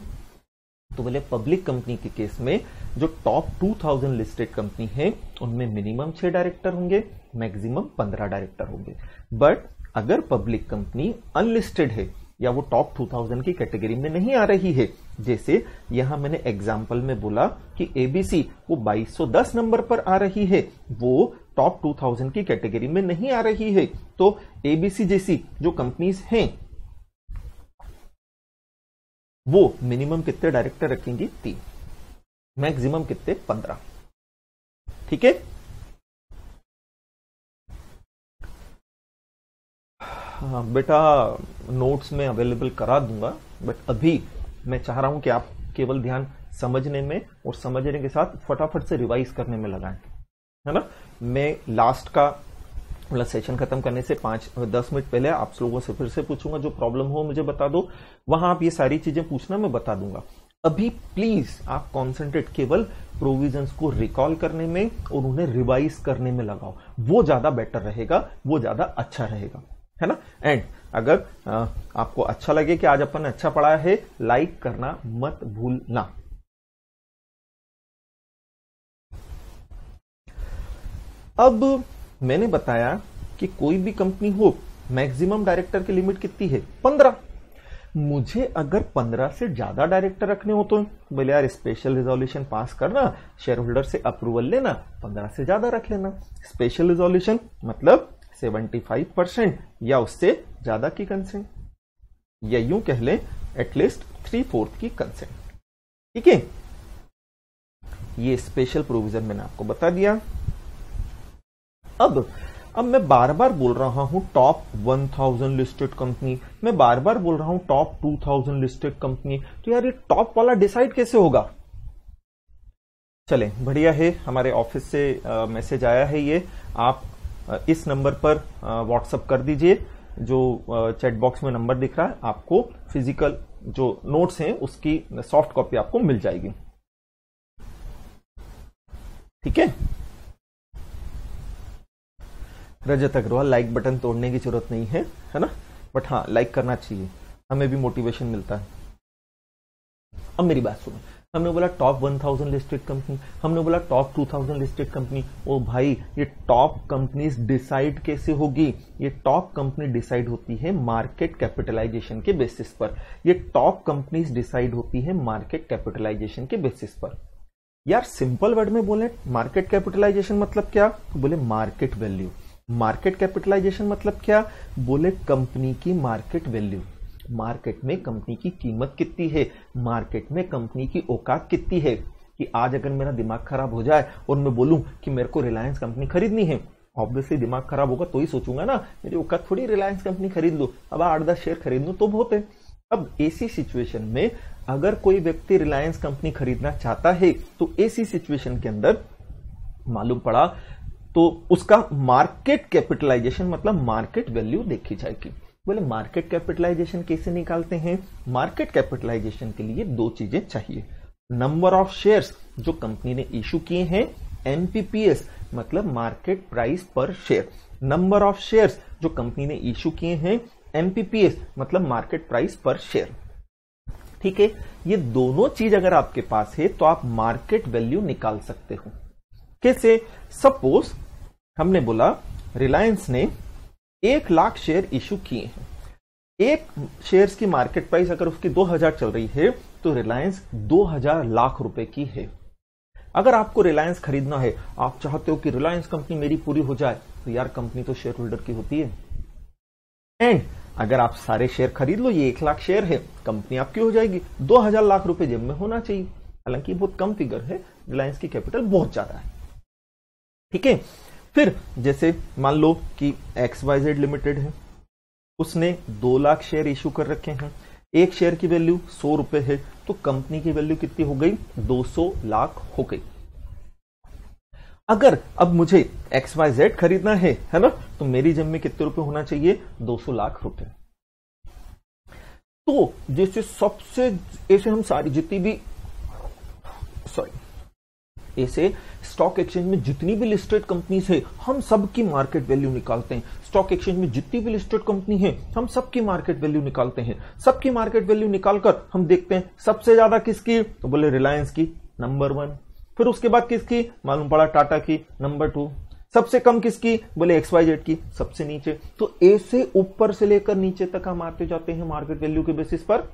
तो बोले पब्लिक कंपनी के केस में जो टॉप 2000 लिस्टेड कंपनी है उनमें मिनिमम 6 डायरेक्टर होंगे, मैक्सिमम 15 डायरेक्टर होंगे। बट अगर पब्लिक कंपनी अनलिस्टेड है या वो टॉप 2000 की कैटेगरी में नहीं आ रही है, जैसे यहां मैंने एग्जांपल में बोला कि एबीसी वो 2210 नंबर पर आ रही है, वो टॉप 2000 की कैटेगरी में नहीं आ रही है, तो एबीसी जैसी जो कंपनीज हैं वो मिनिमम कितने डायरेक्टर रखेंगी? 3, मैक्सिमम कितने? 15। ठीक है। हाँ बेटा, नोट्स में अवेलेबल करा दूंगा, बट अभी मैं चाह रहा हूं कि आप केवल ध्यान समझने में और समझने के साथ फटाफट से रिवाइज करने में लगाएं, है ना। मैं लास्ट का मतलब सेशन खत्म करने से 5-10 मिनट पहले आप लोगों से फिर से पूछूंगा, जो प्रॉब्लम हो मुझे बता दो। वहां आप ये सारी चीजें पूछना, मैं बता दूंगा। अभी प्लीज आप कॉन्सेंट्रेट केवल प्रोविजंस को रिकॉल करने में और उन्हें रिवाइज करने में लगाओ, वो ज्यादा बेटर रहेगा, वो ज्यादा अच्छा रहेगा, है ना। एंड अगर आपको अच्छा लगे कि आज अपन ने अच्छा पढ़ा है, लाइक करना मत भूलना। अब मैंने बताया कि कोई भी कंपनी हो, मैक्सिमम डायरेक्टर की लिमिट कितनी है? 15। मुझे अगर 15 से ज्यादा डायरेक्टर रखने हो तो बोले यार स्पेशल रिजोल्यूशन पास करना, शेयर होल्डर से अप्रूवल लेना, 15 से ज्यादा रख लेना। स्पेशल रिजोल्यूशन मतलब 75% या उससे ज्यादा की कंसेंट, या यूं कह लें एटलीस्ट 3/4 की कंसेंट। ठीक है, ये स्पेशल प्रोविजन मैंने आपको बता दिया। अब मैं बार बार बोल रहा हूं टॉप 1000 लिस्टेड कंपनी, मैं बार बार बोल रहा हूं टॉप 2000 लिस्टेड कंपनी, तो यार ये टॉप वाला डिसाइड कैसे होगा? चले बढ़िया है, हमारे ऑफिस से मैसेज आया है, ये आप इस नंबर पर व्हाट्सएप कर दीजिए, जो चैट बॉक्स में नंबर दिख रहा है, आपको फिजिकल जो नोट्स हैं उसकी सॉफ्ट कॉपी आपको मिल जाएगी। ठीक है। रजत अग्रवाल, लाइक बटन तोड़ने की जरूरत नहीं है, है ना, बट हाँ लाइक करना चाहिए, हमें भी मोटिवेशन मिलता है। अब मेरी बात सुनो, हमने बोला टॉप 1000 लिस्टेड कंपनी, हमने बोला टॉप 2000 लिस्टेड कंपनी। ओ भाई, ये टॉप कंपनीज डिसाइड कैसे होगी? ये टॉप कंपनी डिसाइड होती है मार्केट कैपिटलाइजेशन के बेसिस पर। ये टॉप कंपनीज डिसाइड होती है मार्केट कैपिटलाइजेशन के बेसिस पर। यार सिंपल वर्ड में बोले मार्केट कैपिटलाइजेशन मतलब क्या? तो बोले मार्केट वैल्यू। मार्केट कैपिटलाइजेशन मतलब क्या? बोले कंपनी की मार्केट वैल्यू। मार्केट में कंपनी की कीमत कितनी है, मार्केट में कंपनी की औकात कितनी है। कि आज अगर मेरा दिमाग खराब हो जाए और मैं बोलूं कि मेरे को रिलायंस कंपनी खरीदनी है, ऑब्वियसली दिमाग खराब होगा तो ही सोचूंगा ना, मेरी औकात थोड़ी रिलायंस कंपनी खरीद लूं, अब 8-10 शेयर खरीद लूं तो बहुत है। अब ऐसी सिचुएशन में अगर कोई व्यक्ति रिलायंस कंपनी खरीदना चाहता है तो ऐसी सिचुएशन के अंदर मालूम पड़ा तो उसका मार्केट कैपिटलाइजेशन मतलब मार्केट वैल्यू देखी जाएगी। बोले मार्केट कैपिटलाइजेशन कैसे निकालते हैं? मार्केट कैपिटलाइजेशन के लिए 2 चीजें चाहिए, नंबर ऑफ शेयर्स जो कंपनी ने इशू किए हैं, एमपीपीएस मतलब मार्केट प्राइस पर शेयर। नंबर ऑफ शेयर्स जो कंपनी ने इशू किए हैं, एमपीपीएस मतलब मार्केट प्राइस पर शेयर। ठीक है, ये दोनों चीज अगर आपके पास है तो आप मार्केट वैल्यू निकाल सकते हो। कैसे? सपोज हमने बोला रिलायंस ने 1 लाख शेयर इशू किए हैं, एक शेयर्स की मार्केट प्राइस अगर उसकी 2000 चल रही है तो रिलायंस 2000 लाख रुपए की है। अगर आपको रिलायंस खरीदना है, आप चाहते हो कि रिलायंस कंपनी मेरी पूरी हो जाए, तो यार कंपनी तो शेयर होल्डर की होती है। एंड अगर आप सारे शेयर खरीद लो, ये 1 लाख शेयर है, कंपनी आपकी हो जाएगी, 2000 लाख रुपए जेब में होना चाहिए। हालांकि बहुत कम फिगर है, रिलायंस की कैपिटल बहुत ज्यादा है। ठीक है, फिर जैसे मान लो कि XYZ लिमिटेड है, उसने 2 लाख शेयर इशू कर रखे हैं, एक शेयर की वैल्यू 100 रुपए है, तो कंपनी की वैल्यू कितनी हो गई? 200 लाख हो गई। अगर अब मुझे XYZ खरीदना है ना, तो मेरी जेब में कितने रुपए होना चाहिए? 200 लाख रुपए। तो जैसे सबसे ऐसे हम सारी जितनी भी ऐसे स्टॉक एक्सचेंज में जितनी भी लिस्टेड कंपनीज है, हम सबकी मार्केट वैल्यू निकालते हैं। स्टॉक एक्सचेंज में जितनी भी लिस्टेड कंपनी है, हम सबकी मार्केट वैल्यू निकालते हैं। सबकी मार्केट वैल्यू निकालकर हम देखते हैं सबसे ज्यादा किसकी, तो बोले रिलायंस की, नंबर 1। फिर उसके बाद किसकी, मालूम पड़ा टाटा की, नंबर 2। सबसे कम किसकी, बोले XYZ की, सबसे नीचे। तो ऐसे ऊपर से लेकर नीचे तक हम आते जाते हैं मार्केट वैल्यू के बेसिस पर।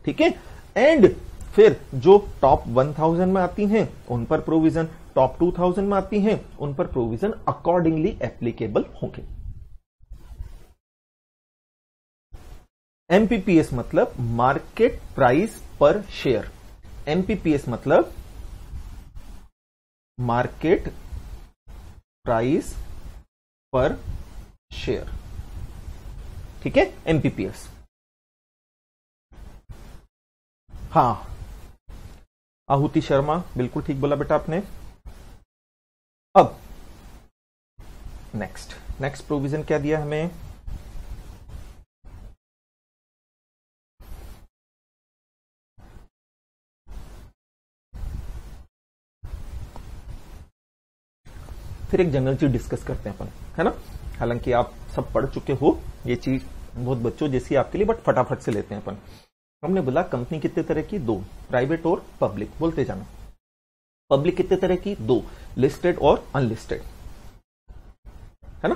ठीक है, एंड फिर जो टॉप 1000 में आती हैं उन पर प्रोविजन, टॉप 2000 में आती हैं उन पर प्रोविजन अकॉर्डिंगली एप्लीकेबल होंगे। MPPS मतलब मार्केट प्राइस पर शेयर। MPPS मतलब मार्केट प्राइस पर शेयर। ठीक है, MPPS। हाँ, आहुति शर्मा, बिल्कुल ठीक बोला बेटा आपने। अब नेक्स्ट प्रोविजन क्या दिया हमें? फिर एक जनरल चीज डिस्कस करते हैं अपन, है ना। हालांकि आप सब पढ़ चुके हो ये चीज, बहुत बच्चों जैसी आपके लिए, बट फटाफट से लेते हैं अपन। हमने बोला कंपनी कितने तरह की? 2, प्राइवेट और पब्लिक। बोलते जाना। पब्लिक कितने तरह की? 2, लिस्टेड और अनलिस्टेड, है ना।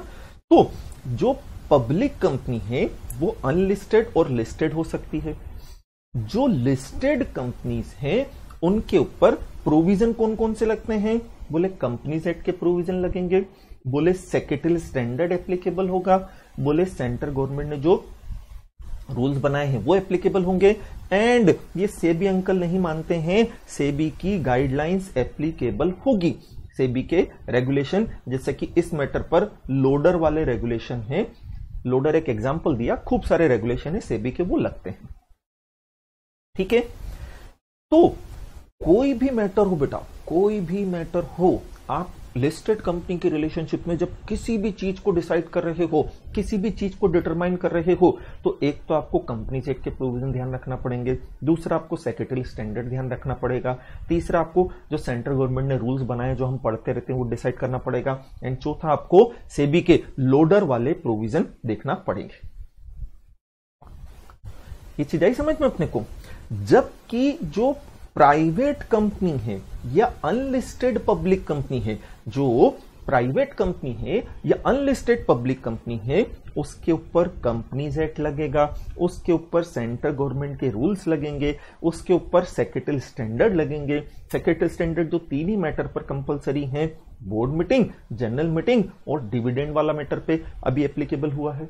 तो जो पब्लिक कंपनी है वो अनलिस्टेड और लिस्टेड हो सकती है। जो लिस्टेड कंपनीज हैं उनके ऊपर प्रोविजन कौन कौन से लगते हैं? बोले कंपनीज एक्ट के प्रोविजन लगेंगे, बोले सेक्रेटरी स्टैंडर्ड एप्लीकेबल होगा, बोले सेंट्रल गवर्नमेंट ने जो रूल्स बनाए हैं वो एप्लीकेबल होंगे, एंड ये सेबी अंकल नहीं मानते हैं, सेबी की गाइडलाइंस एप्लीकेबल होगी। सेबी के रेगुलेशन, जैसे कि इस मैटर पर लोडर वाले रेगुलेशन हैं, लोडर एक एग्जांपल दिया, खूब सारे रेगुलेशन है सेबी के, वो लगते हैं। ठीक है, तो कोई भी मैटर हो बेटा, कोई भी मैटर हो, आप लिस्टेड कंपनी के रिलेशनशिप में जब किसी भी चीज को डिसाइड कर रहे हो, किसी भी चीज को डिटरमाइन कर रहे हो, तो एक तो आपको कंपनी एक्ट के प्रोविजन ध्यान रखना पड़ेंगे, दूसरा आपको सेक्रेटरी स्टैंडर्ड ध्यान रखना पड़ेगा, तीसरा आपको जो सेंट्रल गवर्नमेंट ने रूल्स बनाए जो हम पढ़ते रहते हैं वो डिसाइड करना पड़ेगा, एंड चौथा आपको सेबी के लोडर वाले प्रोविजन देखना पड़ेंगे। ये चीज आई समझ में अपने को। जबकि जो प्राइवेट कंपनी है या अनलिस्टेड पब्लिक कंपनी है, जो प्राइवेट कंपनी है या अनलिस्टेड पब्लिक कंपनी है, उसके ऊपर कंपनीज एक्ट लगेगा, उसके ऊपर सेंट्रल गवर्नमेंट के रूल्स लगेंगे, उसके ऊपर सेक्रेटरी स्टैंडर्ड लगेंगे। सेक्रेटरी स्टैंडर्ड जो 3 ही मैटर पर कंपलसरी हैं, बोर्ड मीटिंग, जनरल मीटिंग और डिविडेंड वाला मैटर पे अभी एप्लीकेबल हुआ है।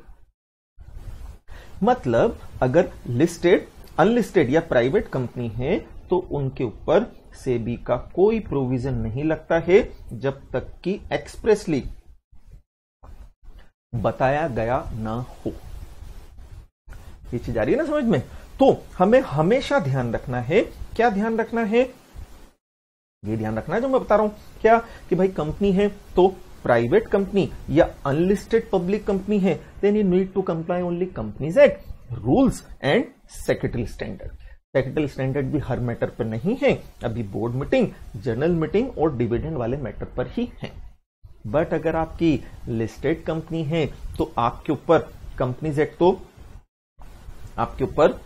मतलब अगर लिस्टेड, अनलिस्टेड या प्राइवेट कंपनी है तो उनके ऊपर सेबी का कोई प्रोविजन नहीं लगता है जब तक कि एक्सप्रेसली बताया गया ना हो। ये चीज आ रही है ना समझ में। तो हमें हमेशा ध्यान रखना है, क्या ध्यान रखना है? ये ध्यान रखना है जो मैं बता रहा हूं, क्या कि भाई कंपनी है तो प्राइवेट कंपनी या अनलिस्टेड पब्लिक कंपनी है, then you need to comply only companies act, rules and secretary standard. Secretary standard भी हर मैटर पर नहीं है, अभी बोर्ड मीटिंग, जनरल मीटिंग और डिविडेंड वाले मैटर पर ही है। बट अगर आपकी लिस्टेड कंपनी है तो आपके ऊपर कंपनीज एक्ट, तो आपके ऊपर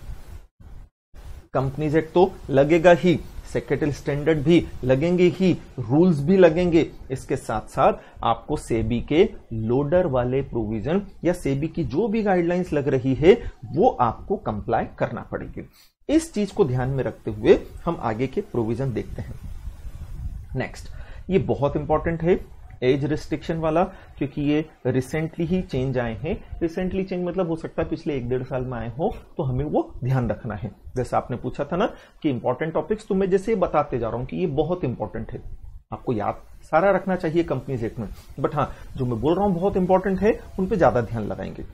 कंपनीज एक्ट तो लगेगा ही, सेक्रेटरी स्टैंडर्ड भी लगेंगे ही, रूल्स भी लगेंगे। इसके साथ साथ आपको सेबी के लोडर वाले प्रोविजन या सेबी की जो भी गाइडलाइंस लग रही है वो आपको कंप्लाई करना पड़ेगी। इस चीज को ध्यान में रखते हुए हम आगे के प्रोविजन देखते हैं। नेक्स्ट, ये बहुत इंपॉर्टेंट है एज रिस्ट्रिक्शन वाला, क्योंकि ये रिसेंटली ही चेंज आए हैं। रिसेंटली चेंज मतलब हो सकता है पिछले 1-1.5 साल में आए हो, तो हमें वो ध्यान रखना है। जैसे आपने पूछा था ना कि इंपॉर्टेंट टॉपिक्स, तो मैं जैसे बताते जा रहा हूं कि ये बहुत इंपॉर्टेंट है, आपको याद सारा रखना चाहिए कंपनीज एक्ट में, बट हाँ जो मैं बोल रहा हूं बहुत इंपॉर्टेंट है, उन पे ज्यादा ध्यान लगाएंगे।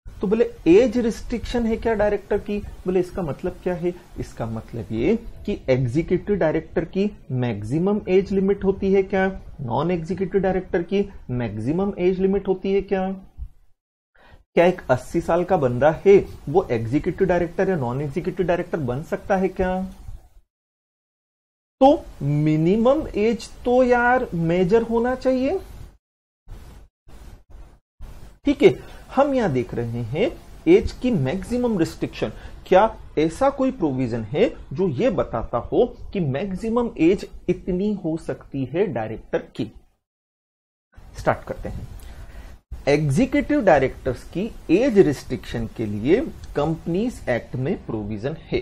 तो बोले एज रिस्ट्रिक्शन है क्या डायरेक्टर की? बोले इसका मतलब क्या है? इसका मतलब ये कि एग्जीक्यूटिव डायरेक्टर की मैक्सिमम एज लिमिट होती है क्या? नॉन एग्जीक्यूटिव डायरेक्टर की मैक्सिमम एज लिमिट होती है क्या? क्या एक 80 साल का बंदा है वो एग्जीक्यूटिव डायरेक्टर या नॉन एग्जीक्यूटिव डायरेक्टर बन सकता है क्या? तो मिनिमम एज तो यार मेजर होना चाहिए। ठीक है, हम यहां देख रहे हैं एज की मैक्सिमम रिस्ट्रिक्शन। क्या ऐसा कोई प्रोविजन है जो यह बताता हो कि मैक्सिमम एज इतनी हो सकती है डायरेक्टर की? स्टार्ट करते हैं। एग्जीक्यूटिव डायरेक्टर्स की एज रिस्ट्रिक्शन के लिए कंपनीज एक्ट में प्रोविजन है।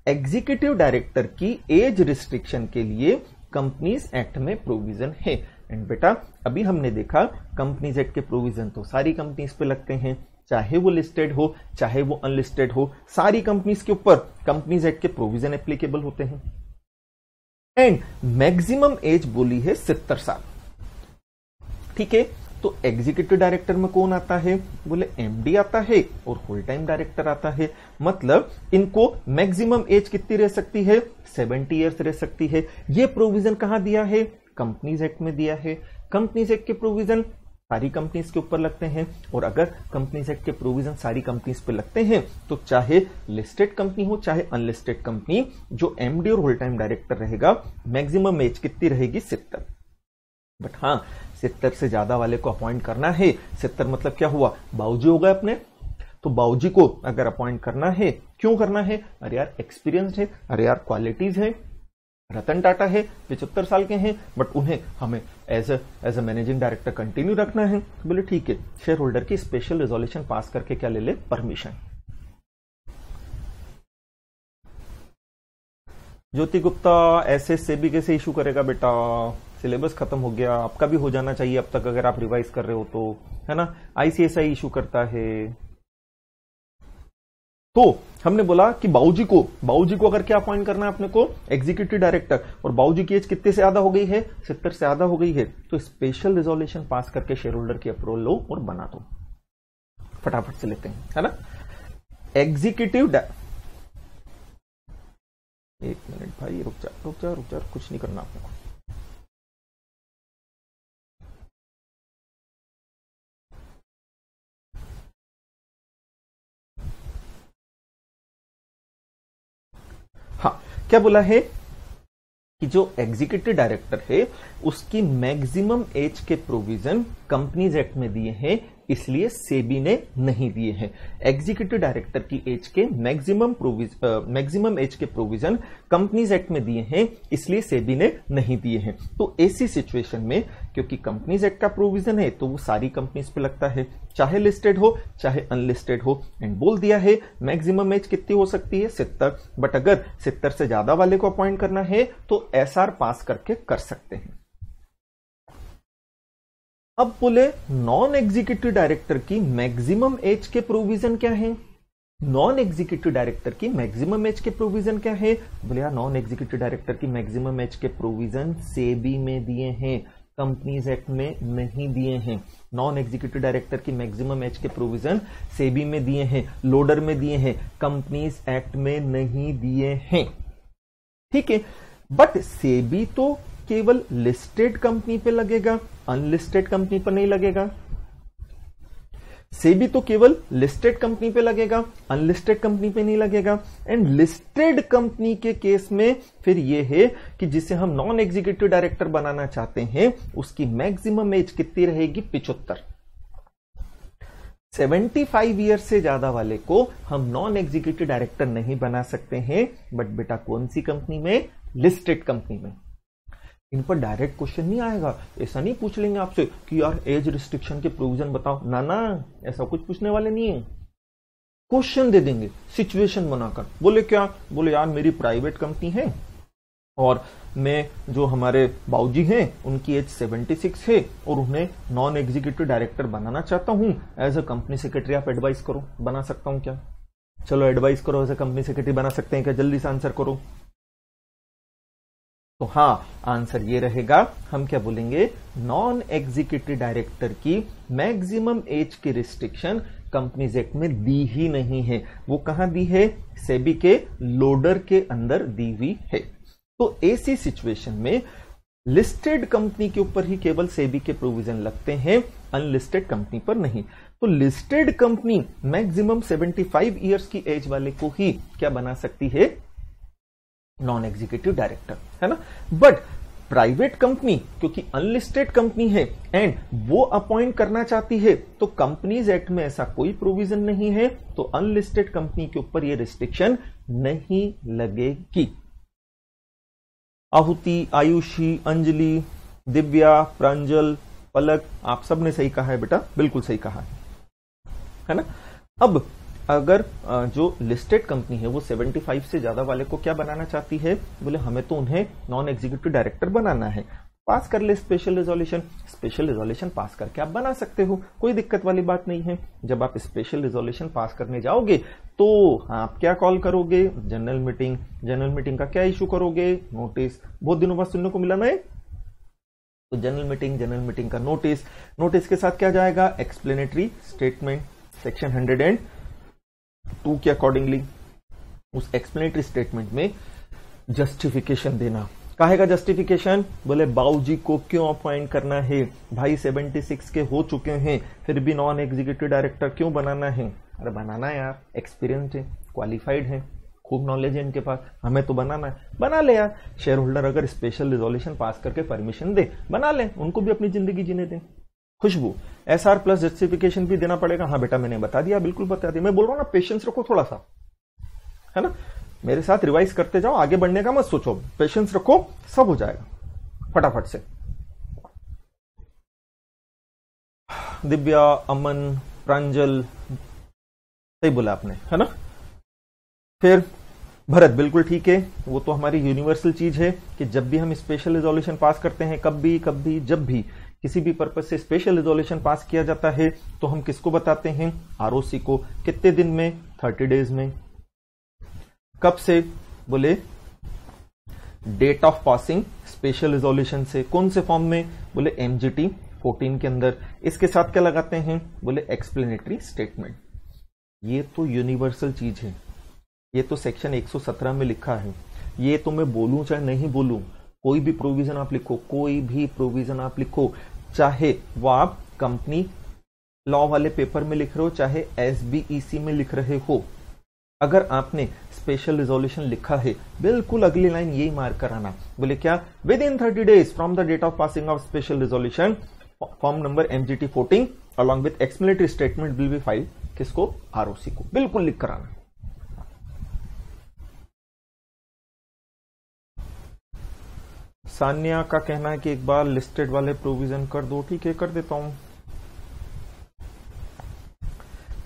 एग्जीक्यूटिव डायरेक्टर की एज रिस्ट्रिक्शन के लिए कंपनीज एक्ट में प्रोविजन है। एंड बेटा अभी हमने देखा कंपनीज एक्ट के प्रोविजन तो सारी कंपनीज पे लगते हैं, चाहे वो लिस्टेड हो चाहे वो अनलिस्टेड हो, सारी कंपनीज के ऊपर कंपनीज एक्ट के प्रोविजन एप्लीकेबल होते हैं। एंड मैक्सिमम एज बोली है 70 साल। ठीक है, तो एग्जीक्यूटिव डायरेक्टर में कौन आता है? बोले एमडी आता है और होल टाइम डायरेक्टर आता है। मतलब इनको मैक्सिमम एज कितनी रह सकती है? 70 ईयर्स रह सकती है। ये प्रोविजन कहां दिया है? कंपनीज एक्ट में दिया है। कंपनीज एक्ट के प्रोविजन सारी कंपनीज के ऊपर लगते हैं, और अगर कंपनीज एक्ट के प्रोविजन सारी कंपनीज पे लगते हैं तो चाहे लिस्टेड कंपनी हो चाहे अनलिस्टेड कंपनी, जो एमडी और होल टाइम डायरेक्टर रहेगा मैक्सिमम एज कितनी रहेगी? 70। बट हाँ 70 से ज्यादा वाले को अपॉइंट करना है। 70 मतलब क्या हुआ? बाबूजी हो गए अपने, तो बाबूजी को अगर अपॉइंट करना है, क्यों करना है? अरे यार एक्सपीरियंस है, अरे यार क्वालिटीज है। रतन टाटा है 75 साल के हैं, बट उन्हें हमें as a managing director continue रखना है। तो बोले ठीक है, शेयर होल्डर की स्पेशल रेजोल्यूशन पास करके क्या ले ले? परमिशन। ज्योति गुप्ता ऐसे सेबी कैसे इशू करेगा बेटा? सिलेबस खत्म हो गया, आपका भी हो जाना चाहिए अब तक अगर आप रिवाइज कर रहे हो तो, है ना। आईसीएसआई इशू करता है। तो हमने बोला कि बाबूजी को अगर क्या अपॉइंट करना है अपने को? एग्जीक्यूटिव डायरेक्टर, और बाबूजी की एज कितने से ज्यादा हो गई है? 70 से ज्यादा हो गई है। तो स्पेशल रिजोल्यूशन पास करके शेयर होल्डर की अप्रूवल लो और बना दो। फटाफट से लेते हैं, है ना। एग्जीक्यूटिव एक मिनट भाई, रुक जा, कुछ नहीं करना आपको। हाँ, क्या बोला है कि जो एग्जीक्यूटिव डायरेक्टर है उसकी मैक्सिमम एज के प्रोविजन कंपनीज एक्ट में दिए हैं, इसलिए सेबी ने नहीं दिए हैं। एग्जीक्यूटिव डायरेक्टर की एज के मैक्सिमम एज के प्रोविजन कंपनीज एक्ट में दिए हैं, इसलिए सेबी ने नहीं दिए हैं। तो ऐसी सिचुएशन में क्योंकि कंपनीज एक्ट का प्रोविजन है तो वो सारी कंपनीज पे लगता है, चाहे लिस्टेड हो चाहे अनलिस्टेड हो। एंड बोल दिया है मैक्सिमम एज कितनी हो सकती है? 70। बट अगर 70 से ज्यादा वाले को अपॉइंट करना है तो एसआर पास करके कर सकते हैं। अब बोले नॉन एग्जीक्यूटिव डायरेक्टर की मैक्सिमम एज के प्रोविजन क्या है? नॉन एग्जीक्यूटिव डायरेक्टर की मैक्सिमम एज के प्रोविजन क्या है? बोले यार नॉन एग्जीक्यूटिव डायरेक्टर की मैक्सिमम एज के प्रोविजन सेबी में दिए हैं, कंपनीज एक्ट में नहीं दिए हैं। नॉन एग्जीक्यूटिव डायरेक्टर की मैक्सिमम एज के प्रोविजन सेबी में दिए हैं, लोडर में दिए हैं, कंपनीज एक्ट में नहीं दिए हैं। ठीक है, बट सेबी तो केवल लिस्टेड कंपनी पे लगेगा, अनलिस्टेड कंपनी पर नहीं लगेगा। सेबी तो केवल लिस्टेड कंपनी पे लगेगा, अनलिस्टेड कंपनी पे नहीं लगेगा। एंड लिस्टेड कंपनी के केस में फिर यह है कि जिसे हम नॉन एग्जीक्यूटिव डायरेक्टर बनाना चाहते हैं उसकी मैक्सिमम एज कितनी रहेगी? 75। 75 ईयर से ज्यादा वाले को हम नॉन एग्जीक्यूटिव डायरेक्टर नहीं बना सकते हैं, बट बेटा कौन सी कंपनी में? लिस्टेड कंपनी में। इन पर डायरेक्ट क्वेश्चन नहीं आएगा, ऐसा नहीं पूछ लेंगे आपसे कि यार एज रिस्ट्रिक्शन के प्रोविजन बताओ, ना ना, ऐसा कुछ पूछने वाले नहीं है। क्वेश्चन दे देंगे सिचुएशन बनाकर। बोले क्या? बोले यार मेरी प्राइवेट कंपनी है और मैं, जो हमारे बाबूजी हैं उनकी एज 76 है और उन्हें नॉन एग्जीक्यूटिव डायरेक्टर बनाना चाहता हूं। एज अ कंपनी सेक्रेटरी आप एडवाइस करो, बना सकता हूं क्या? चलो एडवाइस करो, एज अ कंपनी सेक्रेटरी बना सकते हैं क्या? जल्दी से आंसर करो। तो हाँ, आंसर ये रहेगा। हम क्या बोलेंगे? नॉन एग्जीक्यूटिव डायरेक्टर की मैक्सिमम एज की रिस्ट्रिक्शन कंपनीज एक्ट में दी ही नहीं है। वो कहां दी है? सेबी के लोडर के अंदर दी हुई है। तो ऐसी सिचुएशन में लिस्टेड कंपनी के ऊपर ही केवल सेबी के प्रोविजन लगते हैं, अनलिस्टेड कंपनी पर नहीं। तो लिस्टेड कंपनी मैक्सिमम 75 इयर्स की एज वाले को ही क्या बना सकती है? नॉन एग्जीक्यूटिव डायरेक्टर, है ना। बट प्राइवेट कंपनी क्योंकि अनलिस्टेड कंपनी है एंड वो अपॉइंट करना चाहती है, तो कंपनीज एक्ट में ऐसा कोई प्रोविजन नहीं है, तो अनलिस्टेड कंपनी के ऊपर ये रिस्ट्रिक्शन नहीं लगेगी। आहुति, आयुषी, अंजलि, दिव्या, प्रांजल, पलक, आप सबने सही कहा है बेटा, बिल्कुल सही कहा है ना। अब अगर जो लिस्टेड कंपनी है वो 75 से ज्यादा वाले को क्या बनाना चाहती है? बोले हमें तो उन्हें नॉन एग्जीक्यूटिव डायरेक्टर बनाना है, पास कर ले special resolution. Special resolution pass करके आप बना सकते हो, कोई दिक्कत वाली बात नहीं है। जब आप स्पेशल रिजोल्यूशन पास करने जाओगे तो आप क्या कॉल करोगे? General meeting. जनरल मीटिंग का क्या इशू करोगे? नोटिस। बहुत दिनों बाद सुनने को मिला ना, तो जनरल मीटिंग का नोटिस। नोटिस के साथ क्या जाएगा? एक्सप्लेनेटरी स्टेटमेंट, सेक्शन 102 के अकॉर्डिंगली उस एक्सप्लेनेटरी स्टेटमेंट में जस्टिफिकेशन देना। काहेगा जस्टिफिकेशन? बोले बाबूजी को क्यों अपॉइंट करना है, भाई 76 के हो चुके हैं, फिर भी नॉन एग्जीक्यूटिव डायरेक्टर क्यों बनाना है? अरे बनाना है यार, एक्सपीरियंस है, क्वालिफाइड है, खूब नॉलेज है इनके पास, हमें तो बनाना है, बना ले यार। शेयर होल्डर अगर स्पेशल रिजोल्यूशन पास करके परमिशन दे, बना ले, उनको भी अपनी जिंदगी जीने दें। खुशबू, एसआर प्लस जस्टिफिकेशन भी देना पड़ेगा। हाँ बेटा मैंने बता दिया, बिल्कुल बता दिया। मैं बोल रहा हूं ना, पेशेंस रखो थोड़ा सा, है ना, मेरे साथ रिवाइज करते जाओ, आगे बढ़ने का मत सोचो, पेशेंस रखो, सब हो जाएगा फटाफट से। दिव्या, अमन, प्रांजल, सही बोला आपने, है ना। फिर भरत, बिल्कुल ठीक है, वो तो हमारी यूनिवर्सल चीज है कि जब भी हम स्पेशल रिजोल्यूशन पास करते हैं, जब भी किसी भी पर्पज से स्पेशल रिजोल्यूशन पास किया जाता है तो हम किसको बताते हैं? आरओसी को। कितने दिन में? 30 डेज में। कब से? बोले date of passing special resolution से। कौन से फॉर्म में? बोले एमजीटी 14 के अंदर। इसके साथ क्या लगाते हैं? बोले एक्सप्लेनेटरी स्टेटमेंट। ये तो यूनिवर्सल चीज है, ये तो सेक्शन 117 में लिखा है। ये तो मैं बोलूं चाहे नहीं बोलूं, कोई भी प्रोविजन आप लिखो, कोई भी प्रोविजन आप लिखो, चाहे वो आप कंपनी लॉ वाले पेपर में लिख रहे हो, चाहे एसबीईसी में लिख रहे हो, अगर आपने स्पेशल रिजोल्यूशन लिखा है, बिल्कुल अगली लाइन यही मार्क कराना। बोले क्या? Within 30 days from the date of passing of special resolution form number MGT 14 along with explanatory statement will be filed. किसको? आरओसी को। बिल्कुल लिख कराना। सान्या का कहना है कि एक बार लिस्टेड वाले प्रोविजन कर दो। ठीक है, कर देता हूं।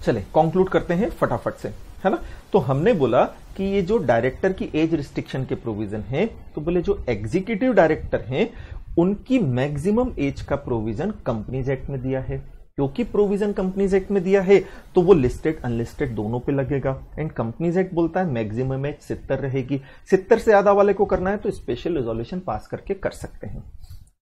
चले कंक्लूड करते हैं फटाफट से, है ना। तो हमने बोला कि ये जो डायरेक्टर की एज रिस्ट्रिक्शन के प्रोविजन है, तो बोले जो एग्जीक्यूटिव डायरेक्टर हैं उनकी मैक्सिमम एज का प्रोविजन कंपनीज एक्ट में दिया है। क्योंकि प्रोविजन कंपनीज एक्ट में दिया है तो वो लिस्टेड अनलिस्टेड दोनों पे लगेगा। एंड कंपनीज एक्ट बोलता है मैक्सिमम एज 70 रहेगी। 70 से ज्यादा वाले को करना है तो स्पेशल रिजोल्यूशन पास करके कर सकते हैं।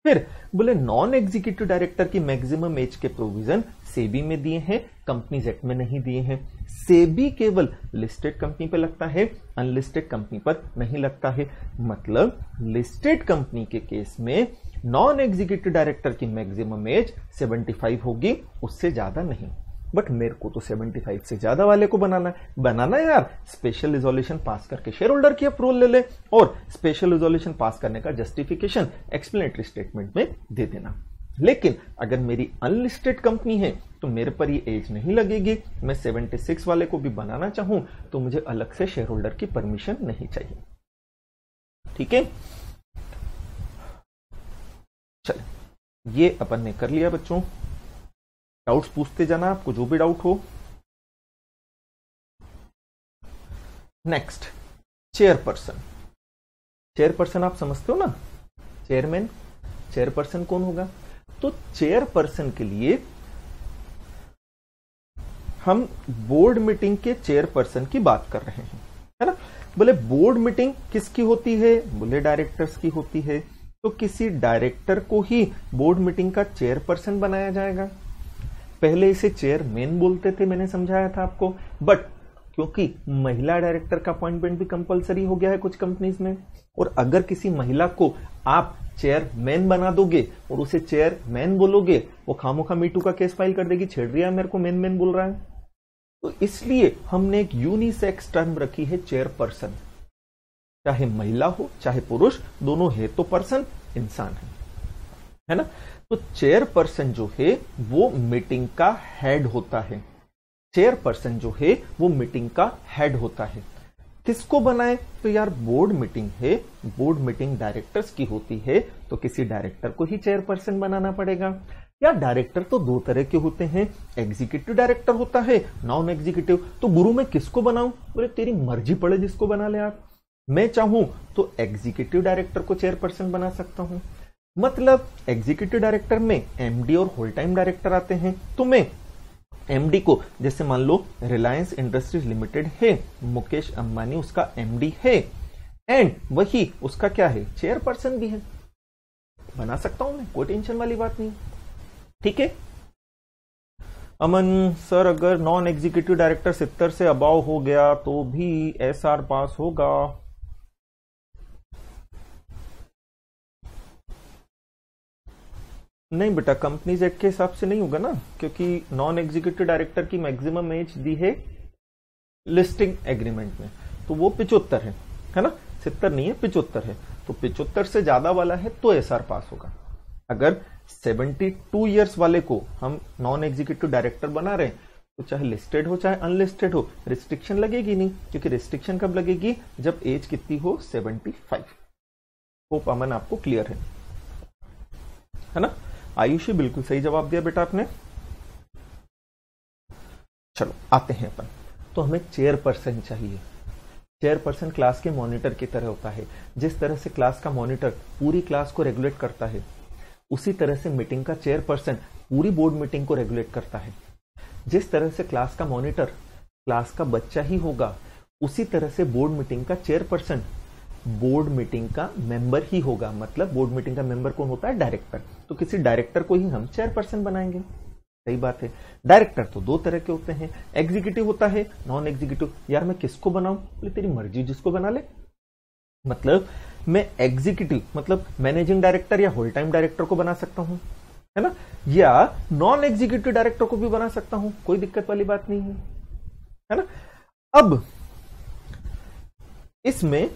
फिर बोले नॉन एग्जीक्यूटिव डायरेक्टर की मैक्सिमम एज के प्रोविजन सेबी में दिए हैं, कंपनीज एक्ट में नहीं दिए हैं। सेबी केवल लिस्टेड कंपनी पे लगता है, अनलिस्टेड कंपनी पर नहीं लगता है। मतलब लिस्टेड कंपनी के केस में नॉन एग्जीक्यूटिव डायरेक्टर की मैक्सिमम एज 75 होगी, उससे ज्यादा नहीं। बट मेरे को तो 75 से ज्यादा वाले को बनाना है यार। स्पेशल रिजोल्यूशन पास करके शेयर होल्डर की अप्रूवल ले ले और स्पेशल रिजोल्यूशन पास करने का जस्टिफिकेशन एक्सप्लेनेटरी स्टेटमेंट में दे देना। लेकिन अगर मेरी अनलिस्टेड कंपनी है तो मेरे पर ये एज नहीं लगेगी। मैं 76 वाले को भी बनाना चाहूं तो मुझे अलग से शेयर होल्डर की परमिशन नहीं चाहिए। ठीक है, चलिए ये अपन ने कर लिया बच्चों। डाउट्स पूछते जाना आपको जो भी डाउट हो। Next, chairperson. चेयरपर्सन आप समझते हो ना, चेयरमैन। चेयरपर्सन कौन होगा? तो चेयरपर्सन के लिए हम बोर्ड मीटिंग के चेयरपर्सन की बात कर रहे हैं, है ना। बोले बोर्ड मीटिंग किसकी होती है? बोले डायरेक्टर्स की होती है। तो किसी डायरेक्टर को ही बोर्ड मीटिंग का चेयरपर्सन बनाया जाएगा। पहले इसे चेयरमैन बोलते थे, मैंने समझाया था आपको, बट क्योंकि महिला डायरेक्टर का अपॉइंटमेंट भी कंपलसरी हो गया है कुछ कंपनीज में, और अगर किसी महिला को आप चेयरमैन बना दोगे और उसे चेयरमैन बोलोगे, वो खामोखा मीटू का केस फाइल कर देगी, छेड़ रहा है मेरे को, मैन मैन बोल रहा है। तो इसलिए हमने एक यूनिसेक्स टर्म रखी है चेयरपर्सन। चाहे महिला हो चाहे पुरुष, दोनों है तो पर्सन, इंसान है ना। तो चेयरपर्सन जो है वो मीटिंग का हेड होता है। चेयरपर्सन जो है वो मीटिंग का हेड होता है। किसको बनाए? तो यार बोर्ड मीटिंग है, बोर्ड मीटिंग डायरेक्टर्स की होती है, तो किसी डायरेक्टर को ही चेयरपर्सन बनाना पड़ेगा। या डायरेक्टर तो दो तरह के होते हैं, एग्जीक्यूटिव डायरेक्टर होता है, नॉन एग्जीक्यूटिव। तो गुरु मैं किसको बनाऊं? बोले तेरी मर्जी पड़े, जिसको बना ले आप। मैं चाहूं तो एग्जीक्यूटिव डायरेक्टर को चेयरपर्सन बना सकता हूं। मतलब एग्जीक्यूटिव डायरेक्टर में एमडी और होल टाइम डायरेक्टर आते हैं। तो मैं एमडी को, जैसे मान लो रिलायंस इंडस्ट्रीज लिमिटेड है, मुकेश अंबानी उसका एमडी है, एंड वही उसका क्या है, चेयरपर्सन भी है, बना सकता हूं मैं, कोई टेंशन वाली बात नहीं। ठीक है अमन सर, अगर नॉन एग्जीक्यूटिव डायरेक्टर 70 से अबाव हो गया तो भी एसआर पास होगा? नहीं बेटा, कंपनीज एक्ट के हिसाब से नहीं होगा ना, क्योंकि नॉन एग्जीक्यूटिव डायरेक्टर की मैक्सिमम एज दी है लिस्टिंग एग्रीमेंट में, तो वो 75 है ना, 70 नहीं है, 75 है। तो 75 से ज्यादा वाला है तो एसआर पास होगा। अगर 72 इयर्स वाले को हम नॉन एग्जीक्यूटिव डायरेक्टर बना रहे हैं तो चाहे लिस्टेड हो चाहे अनलिस्टेड हो, रिस्ट्रिक्शन लगेगी नहीं, क्योंकि रिस्ट्रिक्शन कब लगेगी? जब एज कितनी हो, 75। होप अमन आपको क्लियर है ना। आयुषी बिल्कुल सही जवाब दिया बेटा आपने। चलो आते हैं अपन, तो हमें चेयरपर्सन चाहिए। चेयरपर्सन क्लास के मॉनिटर की तरह होता है। जिस तरह से क्लास का मॉनिटर पूरी क्लास को रेगुलेट करता है, उसी तरह से मीटिंग का चेयरपर्सन पूरी बोर्ड मीटिंग को रेगुलेट करता है। जिस तरह से क्लास का मॉनिटर क्लास का बच्चा ही होगा, उसी तरह से बोर्ड मीटिंग का चेयरपर्सन बोर्ड मीटिंग का मेंबर ही होगा। मतलब बोर्ड मीटिंग का मेंबर कौन होता है? डायरेक्टर। तो किसी डायरेक्टर को ही हम चेयरपर्सन बनाएंगे। सही बात है। डायरेक्टर तो दो तरह के होते हैं, एग्जीक्यूटिव होता है, नॉन एग्जीक्यूटिव। यार मैं किसको बनाऊं? बोले तेरी मर्जी, जिसको बना ले। मतलब मैं एग्जीक्यूटिव मतलब मैनेजिंग डायरेक्टर या होल टाइम डायरेक्टर को बना सकता हूं, है ना, या नॉन एग्जीक्यूटिव डायरेक्टर को भी बना सकता हूं, कोई दिक्कत वाली बात नहीं है ना। अब इसमें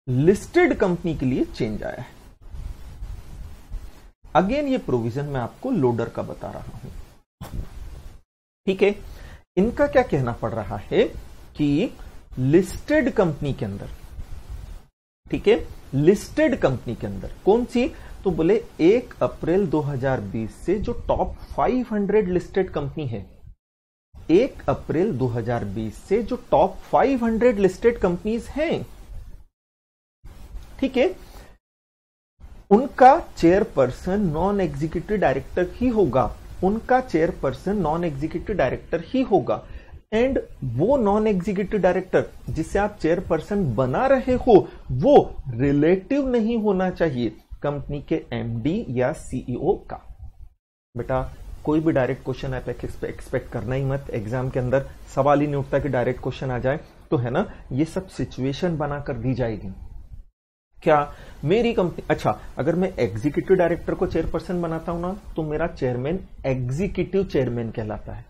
लिस्टेड कंपनी के लिए चेंज आया है। अगेन ये प्रोविजन मैं आपको लोडर का बता रहा हूं। ठीक है, इनका क्या कहना पड़ रहा है कि लिस्टेड कंपनी के अंदर, ठीक है, लिस्टेड कंपनी के अंदर कौन सी? तो बोले 1 अप्रैल 2020 से जो टॉप 500 लिस्टेड कंपनी है, 1 अप्रैल 2020 से जो टॉप 500 लिस्टेड कंपनीज हैं, ठीक है, उनका चेयरपर्सन नॉन एग्जीक्यूटिव डायरेक्टर ही होगा। उनका चेयरपर्सन नॉन एग्जीक्यूटिव डायरेक्टर ही होगा। एंड वो नॉन एग्जीक्यूटिव डायरेक्टर जिसे आप चेयरपर्सन बना रहे हो, वो रिलेटिव नहीं होना चाहिए कंपनी के एमडी या सीईओ का। बेटा कोई भी डायरेक्ट क्वेश्चन आप एक्सपेक्ट करना ही मत। एग्जाम के अंदर सवाल ही नहीं उठता कि डायरेक्ट क्वेश्चन आ जाए, तो है ना, ये सब सिचुएशन बनाकर दी जाएगी। क्या मेरी कंपनी, अच्छा अगर मैं एग्जीक्यूटिव डायरेक्टर को चेयरपर्सन बनाता हूं ना, तो मेरा चेयरमैन एग्जीक्यूटिव चेयरमैन कहलाता है।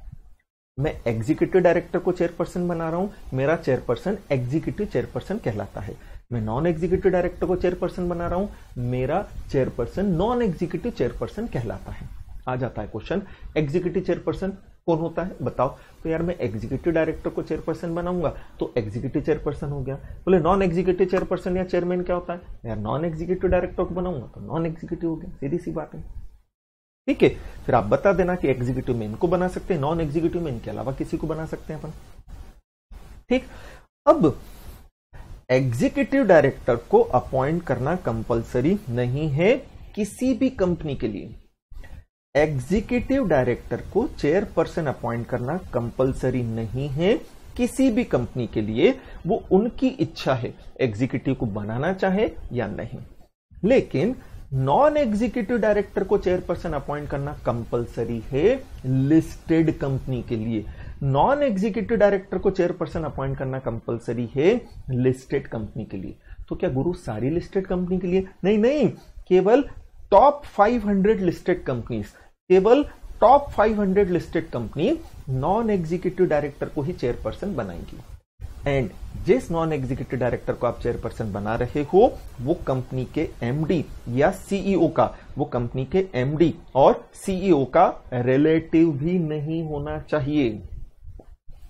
मैं एग्जीक्यूटिव डायरेक्टर को चेयरपर्सन बना रहा हूं, मेरा चेयरपर्सन एग्जीक्यूटिव चेयरपर्सन कहलाता है। मैं नॉन एग्जीक्यूटिव डायरेक्टर को चेयरपर्सन बना रहा हूं, मेरा चेयरपर्सन नॉन एग्जीक्यूटिव चेयरपर्सन कहलाता है। आ जाता है क्वेश्चन, एग्जीक्यूटिव चेयरपर्सन कौन होता है बताओ। तो यार मैं एग्जीक्यूटिव डायरेक्टर को चेयरपर्सन बनाऊंगा तो एग्जीक्यूटिव चेयरपर्सन हो गया। बोले नॉन एग्जीक्यूटिव चेयरपर्सन या चेयरमैन क्या होता है, यार नॉन एग्जीक्यूटिव डायरेक्टर को बनाऊंगा तो नॉन एग्जीक्यूटिव हो गया, सीधी सी बात है। ठीक है, फिर आप बता देना कि एग्जीक्यूटिव में इनको बना सकते हैं, नॉन एग्जीक्यूटिव में इनके अलावा किसी को बना सकते हैं अपन। ठीक, अब एग्जीक्यूटिव डायरेक्टर को अपॉइंट करना कंपलसरी नहीं है किसी भी कंपनी के लिए। एग्जीक्यूटिव डायरेक्टर को चेयरपर्सन अपॉइंट करना कंपलसरी नहीं है किसी भी कंपनी के लिए, वो उनकी इच्छा है एग्जीक्यूटिव को बनाना चाहे या नहीं। लेकिन नॉन एग्जीक्यूटिव डायरेक्टर को चेयरपर्सन अपॉइंट करना कंपलसरी है लिस्टेड कंपनी के लिए। नॉन एग्जीक्यूटिव डायरेक्टर को चेयरपर्सन अपॉइंट करना कंपलसरी है लिस्टेड कंपनी के लिए। तो क्या गुरु सारी लिस्टेड कंपनी के लिए? नहीं नहीं, केवल टॉप 500 लिस्टेड कंपनीज, केवल top 500 listed company non executive director को ही चेयरपर्सन बनाएंगी। एंड जिस नॉन एग्जीक्यूटिव डायरेक्टर को आप चेयरपर्सन बना रहे हो वो कंपनी के एमडी या सीईओ का, वो कंपनी के एमडी और सीईओ का रिलेटिव भी नहीं होना चाहिए।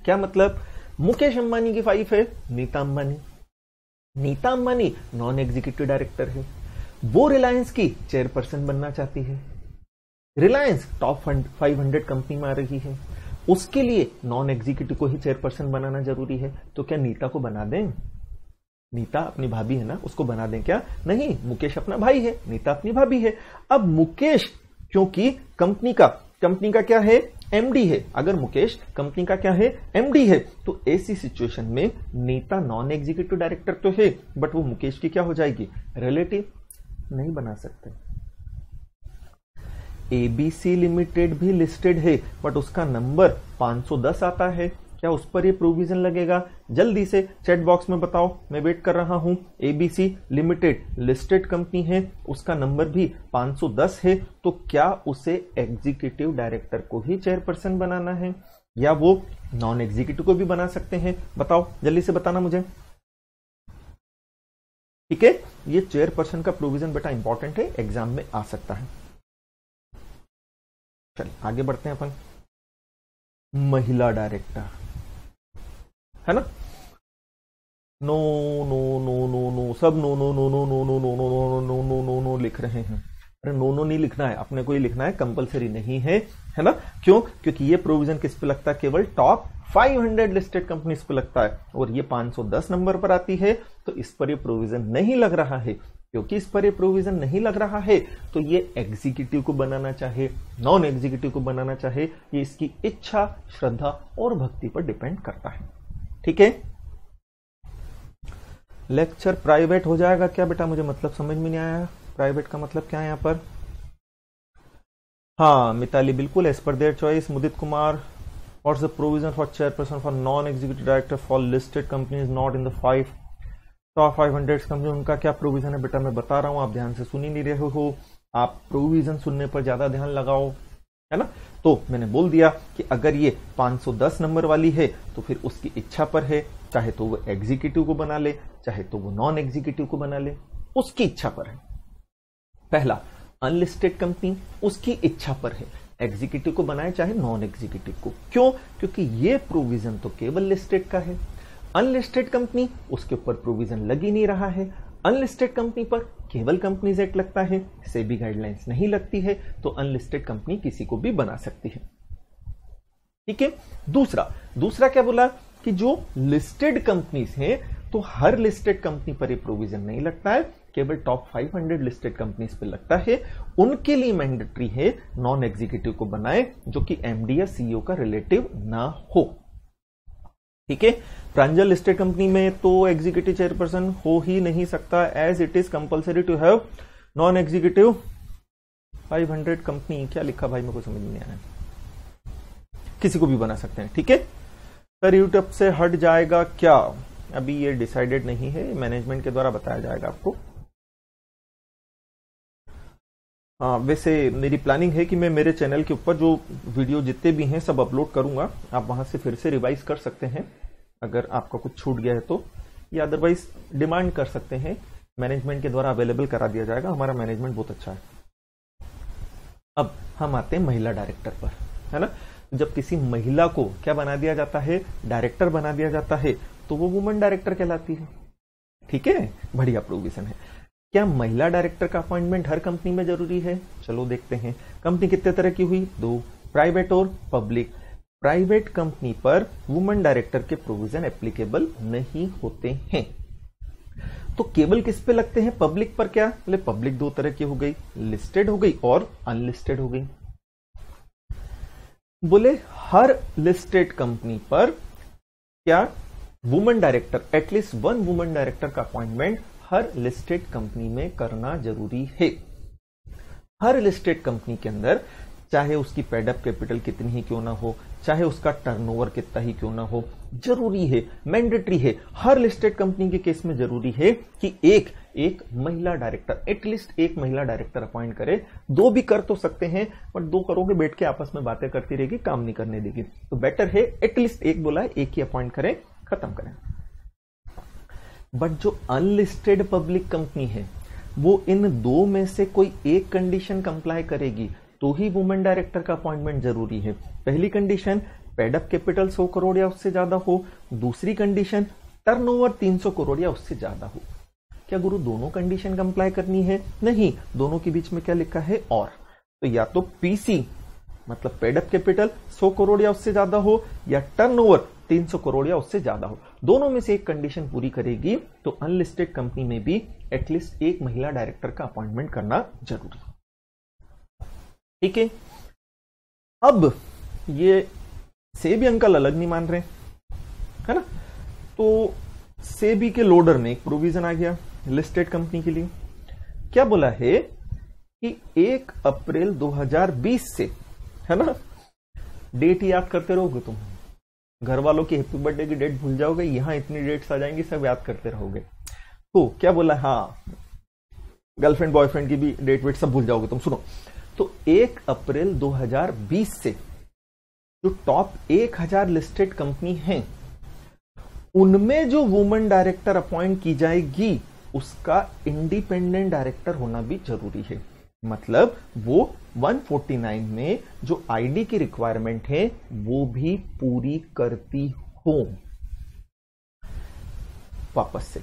क्या मतलब? मुकेश अंबानी की वाइफ है Nita Ambani, Nita Ambani non executive director है, वो रिलायंस की चेयरपर्सन बनना चाहती है। रिलायंस टॉप 500 कंपनी में आ रही है, उसके लिए नॉन एग्जीक्यूटिव को ही चेयरपर्सन बनाना जरूरी है। तो क्या नीता को बना दें? नीता अपनी भाभी है ना, उसको बना दें क्या? नहीं, मुकेश अपना भाई है, नीता अपनी भाभी है। अब मुकेश क्योंकि कंपनी का क्या है? एमडी है। अगर मुकेश कंपनी का क्या है? एमडी है। तो ऐसी सिचुएशन में नीता नॉन एग्जीक्यूटिव डायरेक्टर तो है बट वो मुकेश की क्या हो जाएगी? रिलेटिव। नहीं बना सकते। एबीसी लिमिटेड भी लिस्टेड है बट उसका नंबर 510 आता है, क्या उस पर ये प्रोविजन लगेगा? जल्दी से चैट बॉक्स में बताओ, मैं वेट कर रहा हूं। एबीसी लिमिटेड लिस्टेड कंपनी है, उसका नंबर भी 510 है, तो क्या उसे एग्जीक्यूटिव डायरेक्टर को ही चेयरपर्सन बनाना है या वो नॉन एग्जीक्यूटिव को भी बना सकते हैं? बताओ, जल्दी से बताना मुझे। ठीक है, ये चेयरपर्सन का प्रोविजन बेटा इंपॉर्टेंट है, एग्जाम में आ सकता है। चल आगे बढ़ते हैं अपन। महिला डायरेक्टर है ना? No no no no no, सब no no no no no no no no no no no no no लिख रहे हैं। अरे नो नो नहीं लिखना है, अपने को ही लिखना है, कंपलसरी नहीं है, है ना? क्यों? क्योंकि ये प्रोविजन किस पे लगता है? केवल टॉप 500 लिस्टेड कंपनीज पे लगता है और ये 510 नंबर पर आती है, तो इस पर ये प्रोविजन नहीं लग रहा है। क्योंकि इस पर ये प्रोविजन नहीं लग रहा है तो ये एग्जीक्यूटिव को बनाना चाहे, नॉन एग्जीक्यूटिव को बनाना चाहे, ये इसकी इच्छा, श्रद्धा और भक्ति पर डिपेंड करता है। ठीक है, लेक्चर प्राइवेट हो जाएगा क्या बेटा? मुझे मतलब समझ में नहीं आया, प्राइवेट का मतलब क्या है यहां पर? हाँ मिताली, बिल्कुल as per their choice. Mudit Kumar, what's the provision for chairperson for non executive director for listed companies not in the top 500 company? उनका क्या प्रोविजन है बेटा? मैं बता रहा हूं, आप ध्यान से सुन ही नहीं रहे हो। आप प्रोविजन सुनने पर ज्यादा ध्यान लगाओ, है ना? तो मैंने बोल दिया कि अगर ये 510 नंबर वाली है तो फिर उसकी इच्छा पर है, चाहे तो वो एग्जीक्यूटिव को बना ले, चाहे तो वो नॉन एग्जीक्यूटिव को बना ले, उसकी इच्छा पर है। पहला, अनलिस्टेड कंपनी, उसकी इच्छा पर है, एग्जीक्यूटिव को बनाए चाहे नॉन एग्जीक्यूटिव को। क्यों? क्योंकि ये प्रोविजन तो केवल लिस्टेड का है। अनलिस्टेड कंपनी, उसके ऊपर प्रोविजन लग ही नहीं रहा है। अनलिस्टेड कंपनी पर केवल कंपनीज एक्ट लगता है, सेबी गाइडलाइंस नहीं लगती है, तो अनलिस्टेड कंपनी किसी को भी बना सकती है। ठीक है, दूसरा क्या बोला कि जो लिस्टेड कंपनीज हैं तो हर लिस्टेड कंपनी पर यह प्रोविजन नहीं लगता है, केवल टॉप 500 लिस्टेड कंपनीज पे लगता है। उनके लिए मैंडेटरी है नॉन एग्जीक्यूटिव को बनाए जो कि एमडी या सीईओ का रिलेटिव ना हो। ठीक है, प्रांजल लिस्टेड कंपनी में तो एग्जीक्यूटिव चेयरपर्सन हो ही नहीं सकता, as it is compulsory to have non executive 500 company. क्या लिखा भाई, मेरे को समझ नहीं आया। किसी को भी बना सकते हैं। ठीक है सर, यूट्यूब से हट जाएगा क्या? अभी ये डिसाइडेड नहीं है, मैनेजमेंट के द्वारा बताया जाएगा आपको। वैसे मेरी प्लानिंग है कि मैं मेरे चैनल के ऊपर जो वीडियो जितने भी हैं सब अपलोड करूंगा, आप वहां से फिर से रिवाइज कर सकते हैं अगर आपका कुछ छूट गया है तो। या अदरवाइज डिमांड कर सकते हैं, मैनेजमेंट के द्वारा अवेलेबल करा दिया जाएगा, हमारा मैनेजमेंट बहुत अच्छा है। अब हम आते हैं महिला डायरेक्टर पर, है ना। जब किसी महिला को क्या बना दिया जाता है, डायरेक्टर बना दिया जाता है, तो वो वुमन डायरेक्टर कहलाती है। ठीक है, बढ़िया प्रोविजन है। क्या महिला डायरेक्टर का अपॉइंटमेंट हर कंपनी में जरूरी है? चलो देखते हैं। कंपनी कितने तरह की हुई? 2, प्राइवेट और पब्लिक। प्राइवेट कंपनी पर वुमन डायरेक्टर के प्रोविजन एप्लीकेबल नहीं होते हैं। तो केवल किस पे लगते हैं? पब्लिक पर। क्या बोले? पब्लिक 2 तरह की हो गई, लिस्टेड हो गई और अनलिस्टेड हो गई। बोले हर लिस्टेड कंपनी पर क्या woman director, at least 1 woman director का अपॉइंटमेंट हर लिस्टेड कंपनी में करना जरूरी है। हर लिस्टेड कंपनी के अंदर चाहे उसकी पेडअप कैपिटल कितनी ही क्यों ना हो, चाहे उसका टर्नओवर कितना ही क्यों ना हो, जरूरी है, मैंडेटरी है। हर लिस्टेड कंपनी के केस में जरूरी है कि एक महिला डायरेक्टर, एटलीस्ट एक महिला डायरेक्टर अपॉइंट करे। 2 भी कर तो सकते हैं, बट 2 करोगे बैठ के आपस में बातें करती रहेगी, काम नहीं करने देगी। तो बेटर है एटलीस्ट एक बोला है, एक ही अपॉइंट करें, खत्म करें। बट जो अनलिस्टेड पब्लिक कंपनी है वो इन 2 में से कोई एक कंडीशन कंप्लाई करेगी तो ही वुमेन डायरेक्टर का अपॉइंटमेंट जरूरी है। पहली कंडीशन पेडअप कैपिटल 100 करोड़ या उससे ज्यादा हो, दूसरी कंडीशन टर्नओवर 300 करोड़ या उससे ज्यादा हो। क्या गुरु दोनों कंडीशन कंप्लाई करनी है? नहीं, दोनों के बीच में क्या लिखा है? और। तो या तो पीसी मतलब पेडअप कैपिटल 100 करोड़ या उससे ज्यादा हो, या टर्नओवर 300 करोड़ या उससे ज्यादा हो। दोनों में से एक कंडीशन पूरी करेगी तो अनलिस्टेड कंपनी में भी एटलीस्ट एक महिला डायरेक्टर का अपॉइंटमेंट करना जरूरी है। ठीक है। अब ये सेबी अंकल अलग नहीं मान रहे, है ना। तो सेबी के लोडर में एक प्रोविजन आ गया लिस्टेड कंपनी के लिए। क्या बोला है कि 1 अप्रैल 2020 से, है ना, डेट याद करते रहोगे तुम, घर वालों की हैप्पी बर्थडे की डेट भूल जाओगे, यहां इतनी डेट्स आ जाएंगी, सब याद करते रहोगे। तो क्या बोला, हाँ गर्लफ्रेंड बॉयफ्रेंड की भी डेट वेट सब भूल जाओगे तुम। सुनो, तो 1 अप्रैल 2020 से जो टॉप 1000 लिस्टेड कंपनी हैं उनमें जो वुमेन डायरेक्टर अपॉइंट की जाएगी उसका इंडिपेंडेंट डायरेक्टर होना भी जरूरी है। मतलब वो 149 में जो आईडी की रिक्वायरमेंट है वो भी पूरी करती हो। वापस से,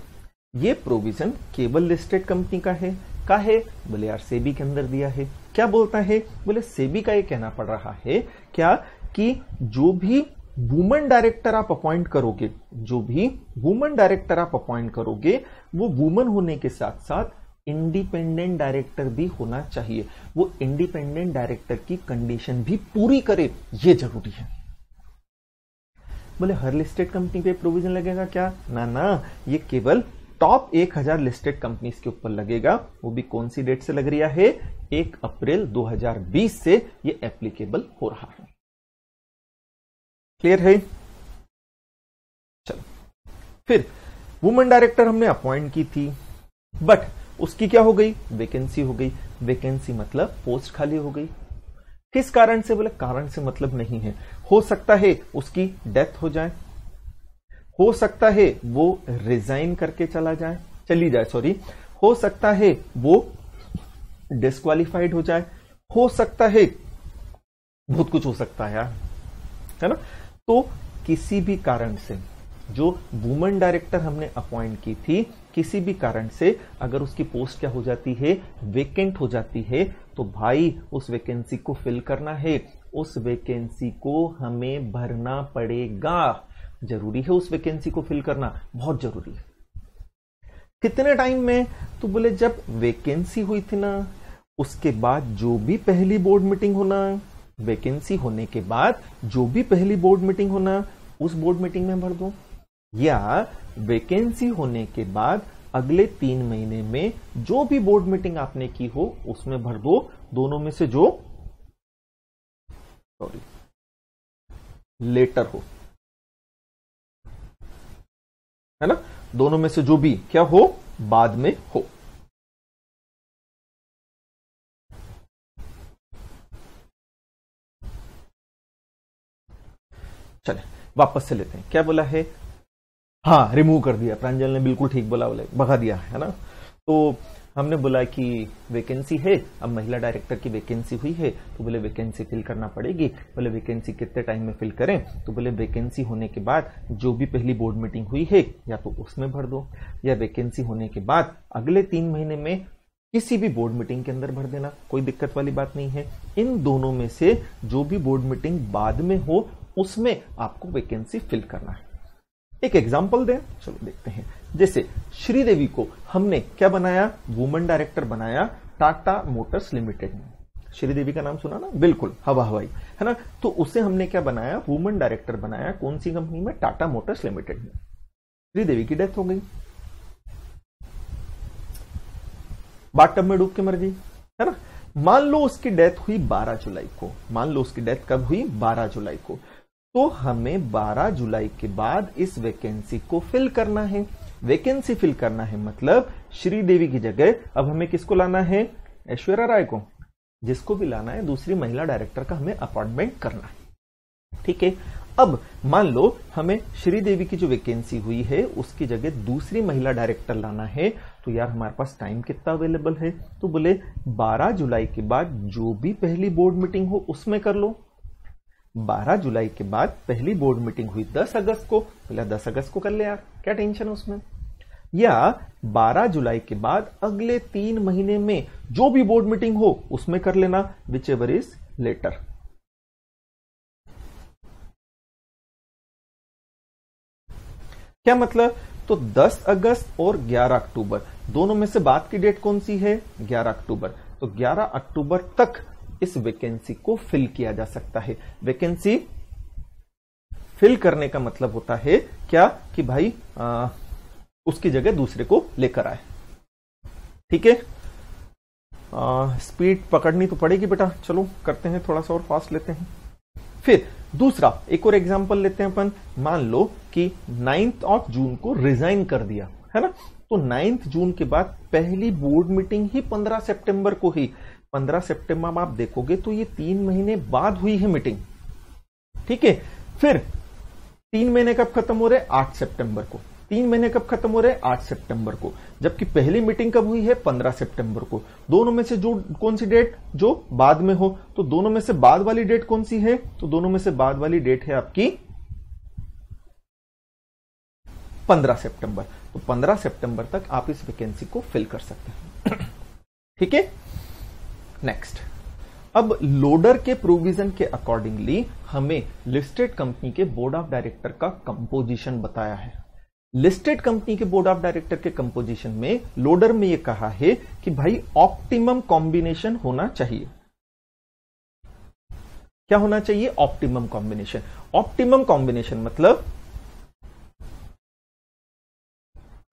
ये प्रोविजन केवल लिस्टेड कंपनी का है। का है? बोले यार सेबी के अंदर दिया है। क्या बोलता है? बोले सेबी का ये कहना पड़ रहा है क्या कि जो भी वुमेन डायरेक्टर आप अपॉइंट करोगे, जो भी वुमेन डायरेक्टर आप अपॉइंट करोगे वो वुमेन होने के साथ साथ इंडिपेंडेंट डायरेक्टर भी होना चाहिए। वो इंडिपेंडेंट डायरेक्टर की कंडीशन भी पूरी करे, ये जरूरी है। बोले हर लिस्टेड कंपनी पे प्रोविजन लगेगा क्या? ना ना, ये केवल टॉप 1000 लिस्टेड कंपनीज के ऊपर लगेगा। वो भी कौन सी डेट से लग रहा है? 1 अप्रैल 2020 से ये एप्लीकेबल हो रहा है। क्लियर है? चलो, फिर वुमेन डायरेक्टर हमने अपॉइंट की थी, बट उसकी क्या हो गई? वैकेंसी हो गई। वैकेंसी मतलब पोस्ट खाली हो गई। किस कारण से? बोले कारण से मतलब नहीं है। हो सकता है उसकी डेथ हो जाए, हो सकता है वो रिजाइन करके चली जाए, सॉरी, हो सकता है वो डिस्क्वालिफाइड हो जाए, हो सकता है, बहुत कुछ हो सकता है यार, है ना। तो किसी भी कारण से जो वुमेन डायरेक्टर हमने अपॉइंट की थी, किसी भी कारण से अगर उसकी पोस्ट क्या हो जाती है? वेकेंट हो जाती है, तो भाई उस वैकेंसी को फिल करना है, उस वैकेंसी को हमें भरना पड़ेगा। जरूरी है उस वैकेंसी को फिल करना, बहुत जरूरी है। कितने टाइम में? तो बोले जब वैकेंसी हुई थी ना, उसके बाद जो भी पहली बोर्ड मीटिंग होना, वैकेंसी होने के बाद जो भी पहली बोर्ड मीटिंग होना, उस बोर्ड मीटिंग में भर दो, या वैकेंसी होने के बाद अगले 3 महीने में जो भी बोर्ड मीटिंग आपने की हो उसमें भर दो। दोनों में से जो लेटर हो, है ना, दोनों में से जो भी क्या हो बाद में हो। चले वापस से लेते हैं। क्या बोला है? हाँ, रिमूव कर दिया, प्रांजल ने बिल्कुल ठीक बोला, बोले भगा दिया, है ना। तो हमने बोला कि वैकेंसी है, अब महिला डायरेक्टर की वैकेंसी हुई है, तो बोले वैकेंसी फिल करना पड़ेगी। बोले वैकेंसी कितने टाइम में फिल करें, तो बोले वैकेंसी होने के बाद जो भी पहली बोर्ड मीटिंग हुई है या तो उसमें भर दो, या वैकेंसी होने के बाद अगले 3 महीने में किसी भी बोर्ड मीटिंग के अंदर भर देना, कोई दिक्कत वाली बात नहीं है। इन दोनों में से जो भी बोर्ड मीटिंग बाद में हो उसमें आपको वैकेंसी फिल करना है। एक एग्जांपल दें, चलो देखते हैं। जैसे श्रीदेवी को हमने क्या बनाया, वुमेन डायरेक्टर बनाया टाटा मोटर्स लिमिटेड में। श्रीदेवी का नाम सुना ना, बिल्कुल हवाई, है ना। तो उसे हमने क्या बनाया, वुमेन डायरेक्टर बनाया, कौन सी कंपनी में, टाटा मोटर्स लिमिटेड में। श्रीदेवी की डेथ हो गई, बाथटब में डूब के मर गई, है ना। मान लो उसकी डेथ हुई 12 जुलाई को, मान लो उसकी डेथ कब हुई, 12 जुलाई को। तो हमें 12 जुलाई के बाद इस वैकेंसी को फिल करना है। वैकेंसी फिल करना है मतलब श्रीदेवी की जगह अब हमें किसको लाना है, ऐश्वर्या राय को, जिसको भी लाना है, दूसरी महिला डायरेक्टर का हमें अपॉइंटमेंट करना है, ठीक है। अब मान लो हमें श्रीदेवी की जो वैकेंसी हुई है उसकी जगह दूसरी महिला डायरेक्टर लाना है, तो यार हमारे पास टाइम कितना अवेलेबल है, तो बोले 12 जुलाई के बाद जो भी पहली बोर्ड मीटिंग हो उसमें कर लो। 12 जुलाई के बाद पहली बोर्ड मीटिंग हुई 10 अगस्त को, बोला 10 अगस्त को कर ले यार, क्या टेंशन है उसमें। या 12 जुलाई के बाद अगले 3 महीने में जो भी बोर्ड मीटिंग हो उसमें कर लेना, विच एवर इज लेटर। क्या मतलब, तो 10 अगस्त और 11 अक्टूबर दोनों में से बाद की डेट कौन सी है, 11 अक्टूबर। तो 11 अक्टूबर तक इस वैकेंसी को फिल किया जा सकता है। वैकेंसी फिल करने का मतलब होता है क्या, कि भाई उसकी जगह दूसरे को लेकर आए, ठीक है। स्पीड पकड़नी तो पड़ेगी बेटा, चलो करते हैं, थोड़ा सा और फास्ट लेते हैं। फिर दूसरा एक और एग्जांपल लेते हैं अपन। मान लो कि 9 जून को रिजाइन कर दिया, है ना। तो 9 जून के बाद पहली बोर्ड मीटिंग ही 15 सितंबर को ही। 15 सितंबर में आप देखोगे तो ये 3 महीने बाद हुई है मीटिंग, ठीक है। फिर 3 महीने कब खत्म हो रहे, 8 सितंबर को। 3 महीने कब खत्म हो रहे, 8 सितंबर को, जबकि पहली मीटिंग कब हुई है, 15 सितंबर को। दोनों में से जो कौन सी डेट जो बाद में हो, तो दोनों में से बाद वाली डेट कौन सी है, तो दोनों में से बाद वाली डेट है आपकी 15 सितंबर। तो 15 सितंबर तक आप इस वैकेंसी को फिल कर सकते हैं, ठीक है। नेक्स्ट, अब लोडर के प्रोविजन के अकॉर्डिंगली हमें लिस्टेड कंपनी के बोर्ड ऑफ डायरेक्टर का कंपोजिशन बताया है। लिस्टेड कंपनी के बोर्ड ऑफ डायरेक्टर के कंपोजिशन में लोडर में यह कहा है कि भाई ऑप्टिमम कॉम्बिनेशन होना चाहिए। क्या होना चाहिए, ऑप्टिमम कॉम्बिनेशन। ऑप्टिमम कॉम्बिनेशन मतलब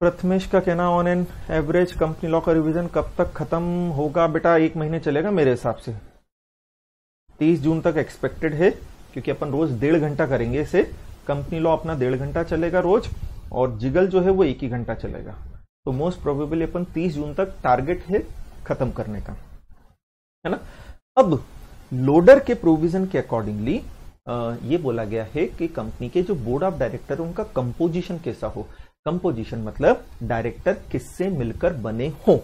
प्रथमेश का कहना, on an average company law का रिवीजन कब तक खत्म होगा बेटा, 1 महीने चलेगा मेरे हिसाब से। 30 जून तक एक्सपेक्टेड है, क्योंकि अपन रोज 1.5 घंटा करेंगे इसे। कंपनी लॉ अपना 1.5 घंटा चलेगा रोज, और जिगल जो है वो 1 ही घंटा चलेगा। तो मोस्ट प्रोबेबली अपन 30 जून तक टारगेट है खत्म करने का, है ना। अब लोडर के प्रोविजन के अकॉर्डिंगली ये बोला गया है कि कंपनी के जो बोर्ड ऑफ डायरेक्टर है उनका कंपोजिशन कैसा हो। कंपोजिशन मतलब डायरेक्टर किससे मिलकर बने हो।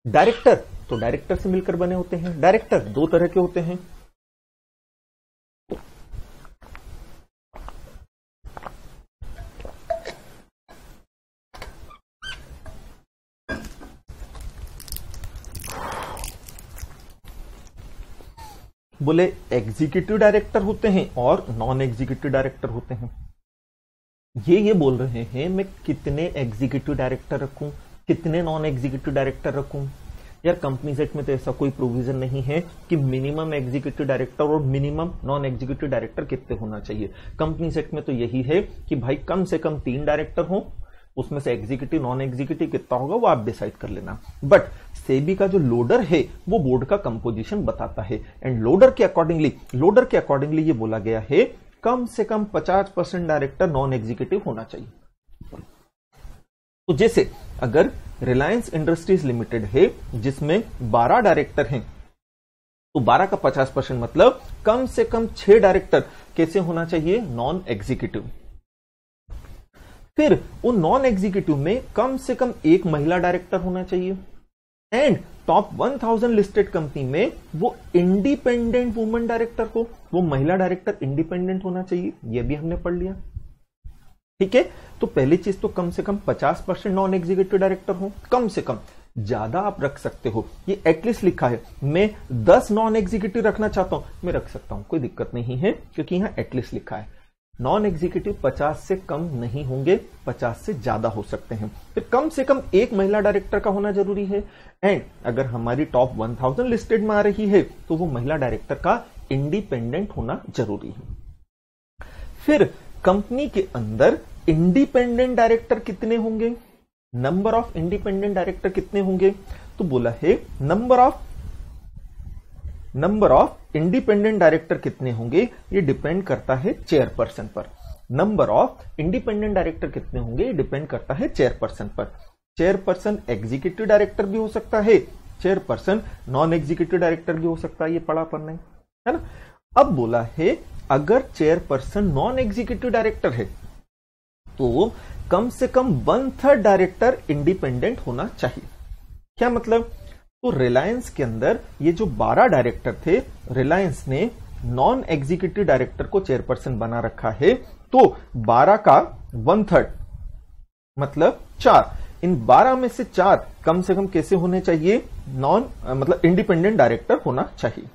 डायरेक्टर तो डायरेक्टर से मिलकर बने होते हैं। डायरेक्टर 2 तरह के होते हैं, बोले एग्जीक्यूटिव डायरेक्टर होते हैं और नॉन एग्जीक्यूटिव डायरेक्टर होते हैं। ये बोल रहे हैं मैं कितने एग्जीक्यूटिव डायरेक्टर रखूं, कितने नॉन एग्जीक्यूटिव डायरेक्टर रखूं। यार कंपनीज एक्ट में तो ऐसा कोई प्रोविजन नहीं है कि मिनिमम एग्जीक्यूटिव डायरेक्टर और मिनिमम नॉन एग्जीक्यूटिव डायरेक्टर कितने होना चाहिए। कंपनीज एक्ट में तो यही है कि भाई कम से कम 3 डायरेक्टर हो, उसमें से एग्जीक्यूटिव नॉन एग्जीक्यूटिव कितना होगा वो आप डिसाइड कर लेना। बट सेबी का जो लोडर है वो बोर्ड का कंपोजिशन बताता है, एंड लोडर के अकॉर्डिंगली ये बोला गया है कम से कम 50% डायरेक्टर नॉन एग्जीक्यूटिव होना चाहिए। तो जैसे अगर रिलायंस इंडस्ट्रीज लिमिटेड है जिसमें 12 डायरेक्टर हैं, तो 12 का 50% मतलब कम से कम 6 डायरेक्टर कैसे होना चाहिए, नॉन एग्जीक्यूटिव। फिर वो नॉन एग्जीक्यूटिव में कम से कम एक महिला डायरेक्टर होना चाहिए, एंड टॉप 1000 लिस्टेड कंपनी में वो इंडिपेंडेंट वुमन डायरेक्टर हो, वो महिला डायरेक्टर इंडिपेंडेंट होना चाहिए, ये भी हमने पढ़ लिया। ठीक है, तो पहली चीज तो कम से कम 50% नॉन एग्जीक्यूटिव डायरेक्टर हो, कम से कम, ज्यादा आप रख सकते हो, ये एटलीस्ट लिखा है, मैं 10 नॉन एग्जीक्यूटिव रखना चाहता हूं, मैं रख सकता हूं, कोई दिक्कत नहीं है, क्योंकि यहां एटलीस्ट लिखा है। नॉन एग्जीक्यूटिव 50 से कम नहीं होंगे, 50 से ज्यादा हो सकते हैं। फिर कम से कम एक महिला डायरेक्टर का होना जरूरी है, एंड अगर हमारी टॉप 1000 लिस्टेड में आ रही है तो वो महिला डायरेक्टर का इंडिपेंडेंट होना जरूरी है। फिर कंपनी के अंदर इंडिपेंडेंट डायरेक्टर कितने होंगे, नंबर ऑफ इंडिपेंडेंट डायरेक्टर कितने होंगे, तो बोला है नंबर ऑफ इंडिपेंडेंट डायरेक्टर कितने होंगे, ये डिपेंड करता है चेयरपर्सन पर। नंबर ऑफ इंडिपेंडेंट डायरेक्टर कितने होंगे, ये डिपेंड करता है चेयरपर्सन पर। चेयरपर्सन एग्जीक्यूटिव डायरेक्टर भी हो सकता है, चेयरपर्सन नॉन एग्जीक्यूटिव डायरेक्टर भी हो सकता है, ये पढ़ा अपन ने, है ना। अब बोला है अगर चेयरपर्सन नॉन एग्जीक्यूटिव डायरेक्टर है तो कम से कम 1/3 डायरेक्टर इंडिपेंडेंट होना चाहिए। क्या मतलब, तो रिलायंस के अंदर ये जो 12 डायरेक्टर थे, रिलायंस ने नॉन एग्जीक्यूटिव डायरेक्टर को चेयरपर्सन बना रखा है, तो 12 का 1/3 मतलब 4, इन 12 में से 4 कम से कम कैसे होने चाहिए, मतलब इंडिपेंडेंट डायरेक्टर होना चाहिए।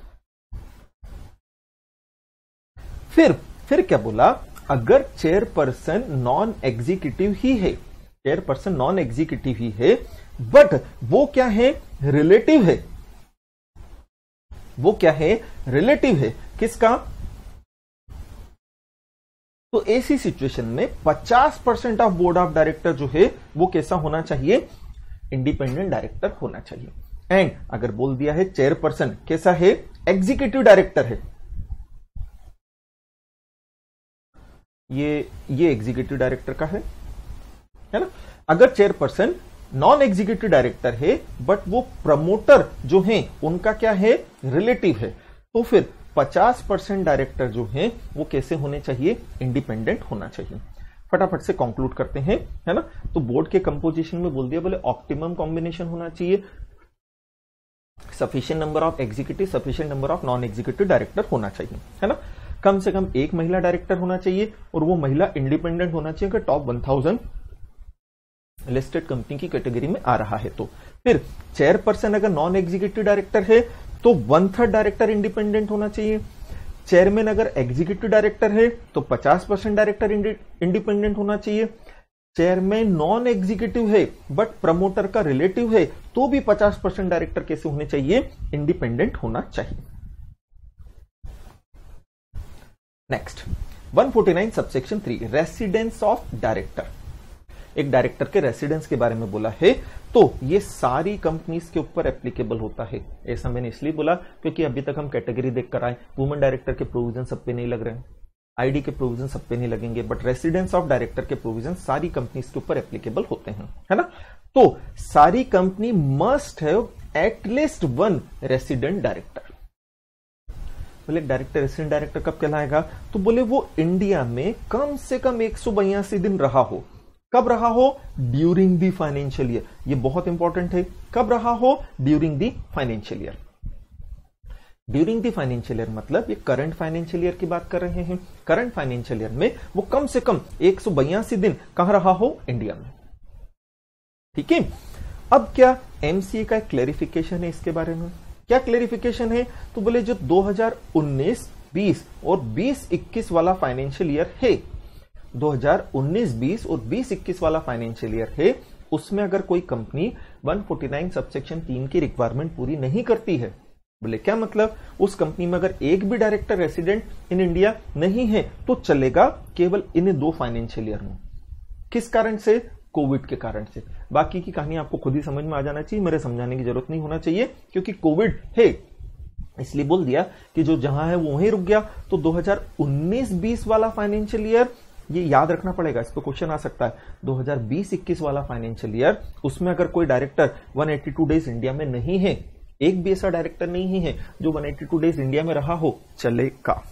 फिर क्या बोला, अगर चेयरपर्सन नॉन एग्जीक्यूटिव ही है, चेयरपर्सन नॉन एग्जीक्यूटिव ही है, बट वो क्या है, रिलेटिव है, वो क्या है, रिलेटिव है, किसका, तो ऐसी सिचुएशन में 50% ऑफ बोर्ड ऑफ डायरेक्टर जो है वो कैसा होना चाहिए, इंडिपेंडेंट डायरेक्टर होना चाहिए। एंड अगर बोल दिया है चेयरपर्सन कैसा है, एग्जीक्यूटिव डायरेक्टर है, ये एग्जीक्यूटिव डायरेक्टर का है ना। अगर चेयरपर्सन नॉन एग्जीक्यूटिव डायरेक्टर है बट वो प्रमोटर जो हैं उनका क्या है, रिलेटिव है, तो फिर 50% डायरेक्टर जो हैं वो कैसे होने चाहिए, इंडिपेंडेंट होना चाहिए। फटाफट से कंक्लूड करते हैं, है ना। तो बोर्ड के कंपोजिशन में बोल दिया, बोले ऑप्टिमम कॉम्बिनेशन होना चाहिए, sufficient number of executive, sufficient number of non executive director होना चाहिए, है ना। कम से कम एक महिला डायरेक्टर होना चाहिए और वो महिला इंडिपेंडेंट होना चाहिए अगर टॉप 1000 लिस्टेड कंपनी की कैटेगरी में आ रहा है तो। फिर चेयरपर्सन अगर नॉन एग्जीक्यूटिव डायरेक्टर है तो 1/3 डायरेक्टर इंडिपेंडेंट होना चाहिए। चेयरमैन अगर एग्जीक्यूटिव डायरेक्टर है तो 50% डायरेक्टर इंडिपेंडेंट होना चाहिए। चेयरमैन नॉन एग्जीक्यूटिव है बट प्रमोटर का रिलेटिव है तो भी 50% डायरेक्टर कैसे होने चाहिए, इंडिपेंडेंट होना चाहिए। Next 149 subsection 3 residence of director. एक डायरेक्टर के रेसिडेंस के बारे में बोला है, तो ये सारी कंपनीज के ऊपर एप्लीकेबल होता है। ऐसा मैंने इसलिए बोला क्योंकि अभी तक हम कैटेगरी देखकर आए, वुमेन डायरेक्टर के प्रोविजन सब पे नहीं लग रहे हैं, आईडी के प्रोविजन सब पे नहीं लगेंगे, बट रेसिडेंस ऑफ डायरेक्टर के प्रोविजन सारी कंपनीज के ऊपर एप्लीकेबल होते हैं, है ना। तो सारी company must have at least 1 resident director. बोले डायरेक्टर रेसिडेंट डायरेक्टर कब कहलाएगा, तो बोले वो इंडिया में कम से कम 182 दिन रहा हो। कब रहा हो, ड्यूरिंग दी फाइनेंशियल ईयर, ये बहुत इंपॉर्टेंट है, कब रहा हो, during the financial year. During the financial year मतलब ये करंट फाइनेंशियल ईयर की बात कर रहे हैं। करंट फाइनेंशियल ईयर में वो कम से कम 182 दिन कहां रहा हो, इंडिया में, ठीक है। अब क्या एमसीए का क्लेरिफिकेशन है इसके बारे में, क्या क्लेरिफिकेशन है, तो बोले जो 2019-20 और 20-21 वाला फाइनेंशियल ईयर है, 2019-20 और 20-21 वाला फाइनेंशियल ईयर है, उसमें अगर कोई कंपनी 149 सबसेक्शन 3 की रिक्वायरमेंट पूरी नहीं करती है, बोले क्या मतलब, उस कंपनी में अगर एक भी डायरेक्टर रेसिडेंट इन इंडिया नहीं है तो चलेगा केवल इन 2 फाइनेंशियल ईयर में। किस कारण से, कोविड के कारण से। बाकी की कहानी आपको खुद ही समझ में आ जाना चाहिए, मेरे समझाने की जरूरत नहीं होना चाहिए, क्योंकि कोविड है इसलिए बोल दिया कि जो जहां है वो वहीं रुक गया। तो 2019-20 वाला फाइनेंशियल ईयर, ये याद रखना पड़ेगा, इस पर क्वेश्चन आ सकता है। 2020-21 वाला फाइनेंशियल ईयर, उसमें अगर कोई डायरेक्टर 182 डेज इंडिया में नहीं है, एक भी ऐसा डायरेक्टर नहीं है जो 182 डेज इंडिया में रहा हो, चलेगा।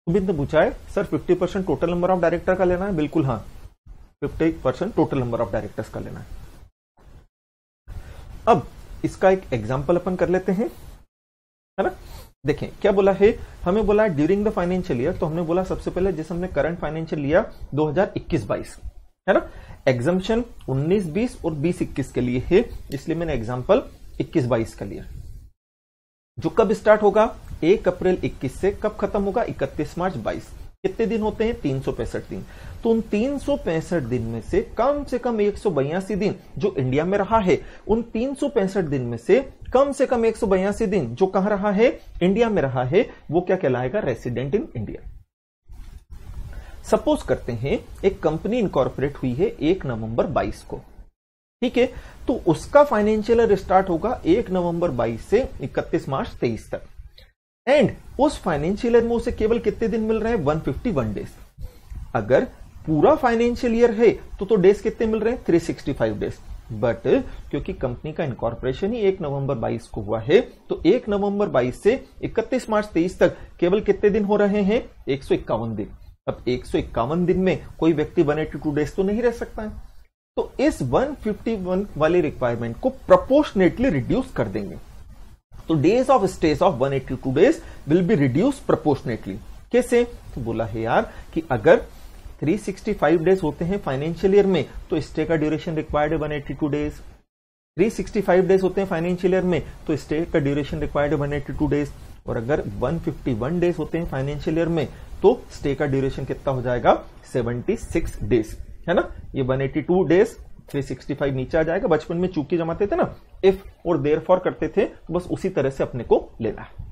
सुमित ने पूछा है sir 50% total number of director का लेना है? बिल्कुल हाँ, 50% टोटल नंबर ऑफ डायरेक्टर्स का लेना है। अब इसका एक एग्जांपल अपन कर लेते हैं, है ना। देखें क्या बोला है, हमें बोला है ड्यूरिंग द फाइनेंशियल ईयर, तो हमने बोला सबसे पहले जैसे हमने करंट फाइनेंशियल ईयर 2021-22, है ना। एग्जाम्पशन 19-20 और 20-21 के लिए है, इसलिए मैंने एग्जांपल 21-22 का लिया। जो कब स्टार्ट होगा 1 अप्रैल 21 से, कब खत्म होगा 31 मार्च 22। कितने दिन होते हैं 365 दिन। तो उन 365 दिन में से कम 182 दिन जो इंडिया में रहा है, उन 365 दिन में से कम 182 दिन जो कहां रहा है, इंडिया में रहा है, वो क्या कहलाएगा, रेसिडेंट इन इंडिया। सपोज करते हैं एक कंपनी इनकॉर्पोरेट हुई है 1 नवंबर 22 को, ठीक है। तो उसका फाइनेंशियल ईयर स्टार्ट होगा 1 नवंबर 22 से 31 मार्च 23 तक। एंड उस फाइनेंशियल ईयर में उसे केवल कितने दिन मिल रहे हैं, 151 डेज। अगर पूरा फाइनेंशियल ईयर है तो डेज कितने मिल रहे हैं, 365 डेज। बट क्योंकि कंपनी का इनकॉर्पोरेशन ही 1 नवंबर 22 को हुआ है, तो 1 नवंबर 22 से 31 मार्च 23 तक केवल कितने दिन हो रहे हैं, 151 दिन। अब 151 दिन में कोई व्यक्ति 182 डेज तो नहीं रह सकता है, तो इस 151 वाली रिक्वायरमेंट को प्रोपोर्शनेटली रिड्यूस कर देंगे। तो days of stage of 182 days will be reduce proportionately. कैसे, तो बोला है यार कि अगर 365 डेज होते हैं फाइनेंशियल ईयर में, तो स्टे का ड्यूरेशन रिक्वायर्ड है 182 डेज। 365 डेज होते हैं फाइनेंशियल ईयर में, तो स्टे का ड्यूरेशन रिक्वायर्ड है 182 डेज। और अगर 151 डेज होते हैं फाइनेंशियल ईयर में, तो स्टे का ड्यूरेशन कितना हो जाएगा, 76 डेज, है ना। ये 182 डेज 365 नीचे आ जाएगा। बचपन में चूकी जमाते थे ना, इफ और देयरफॉर करते थे, तो बस उसी तरह से अपने को लेना है,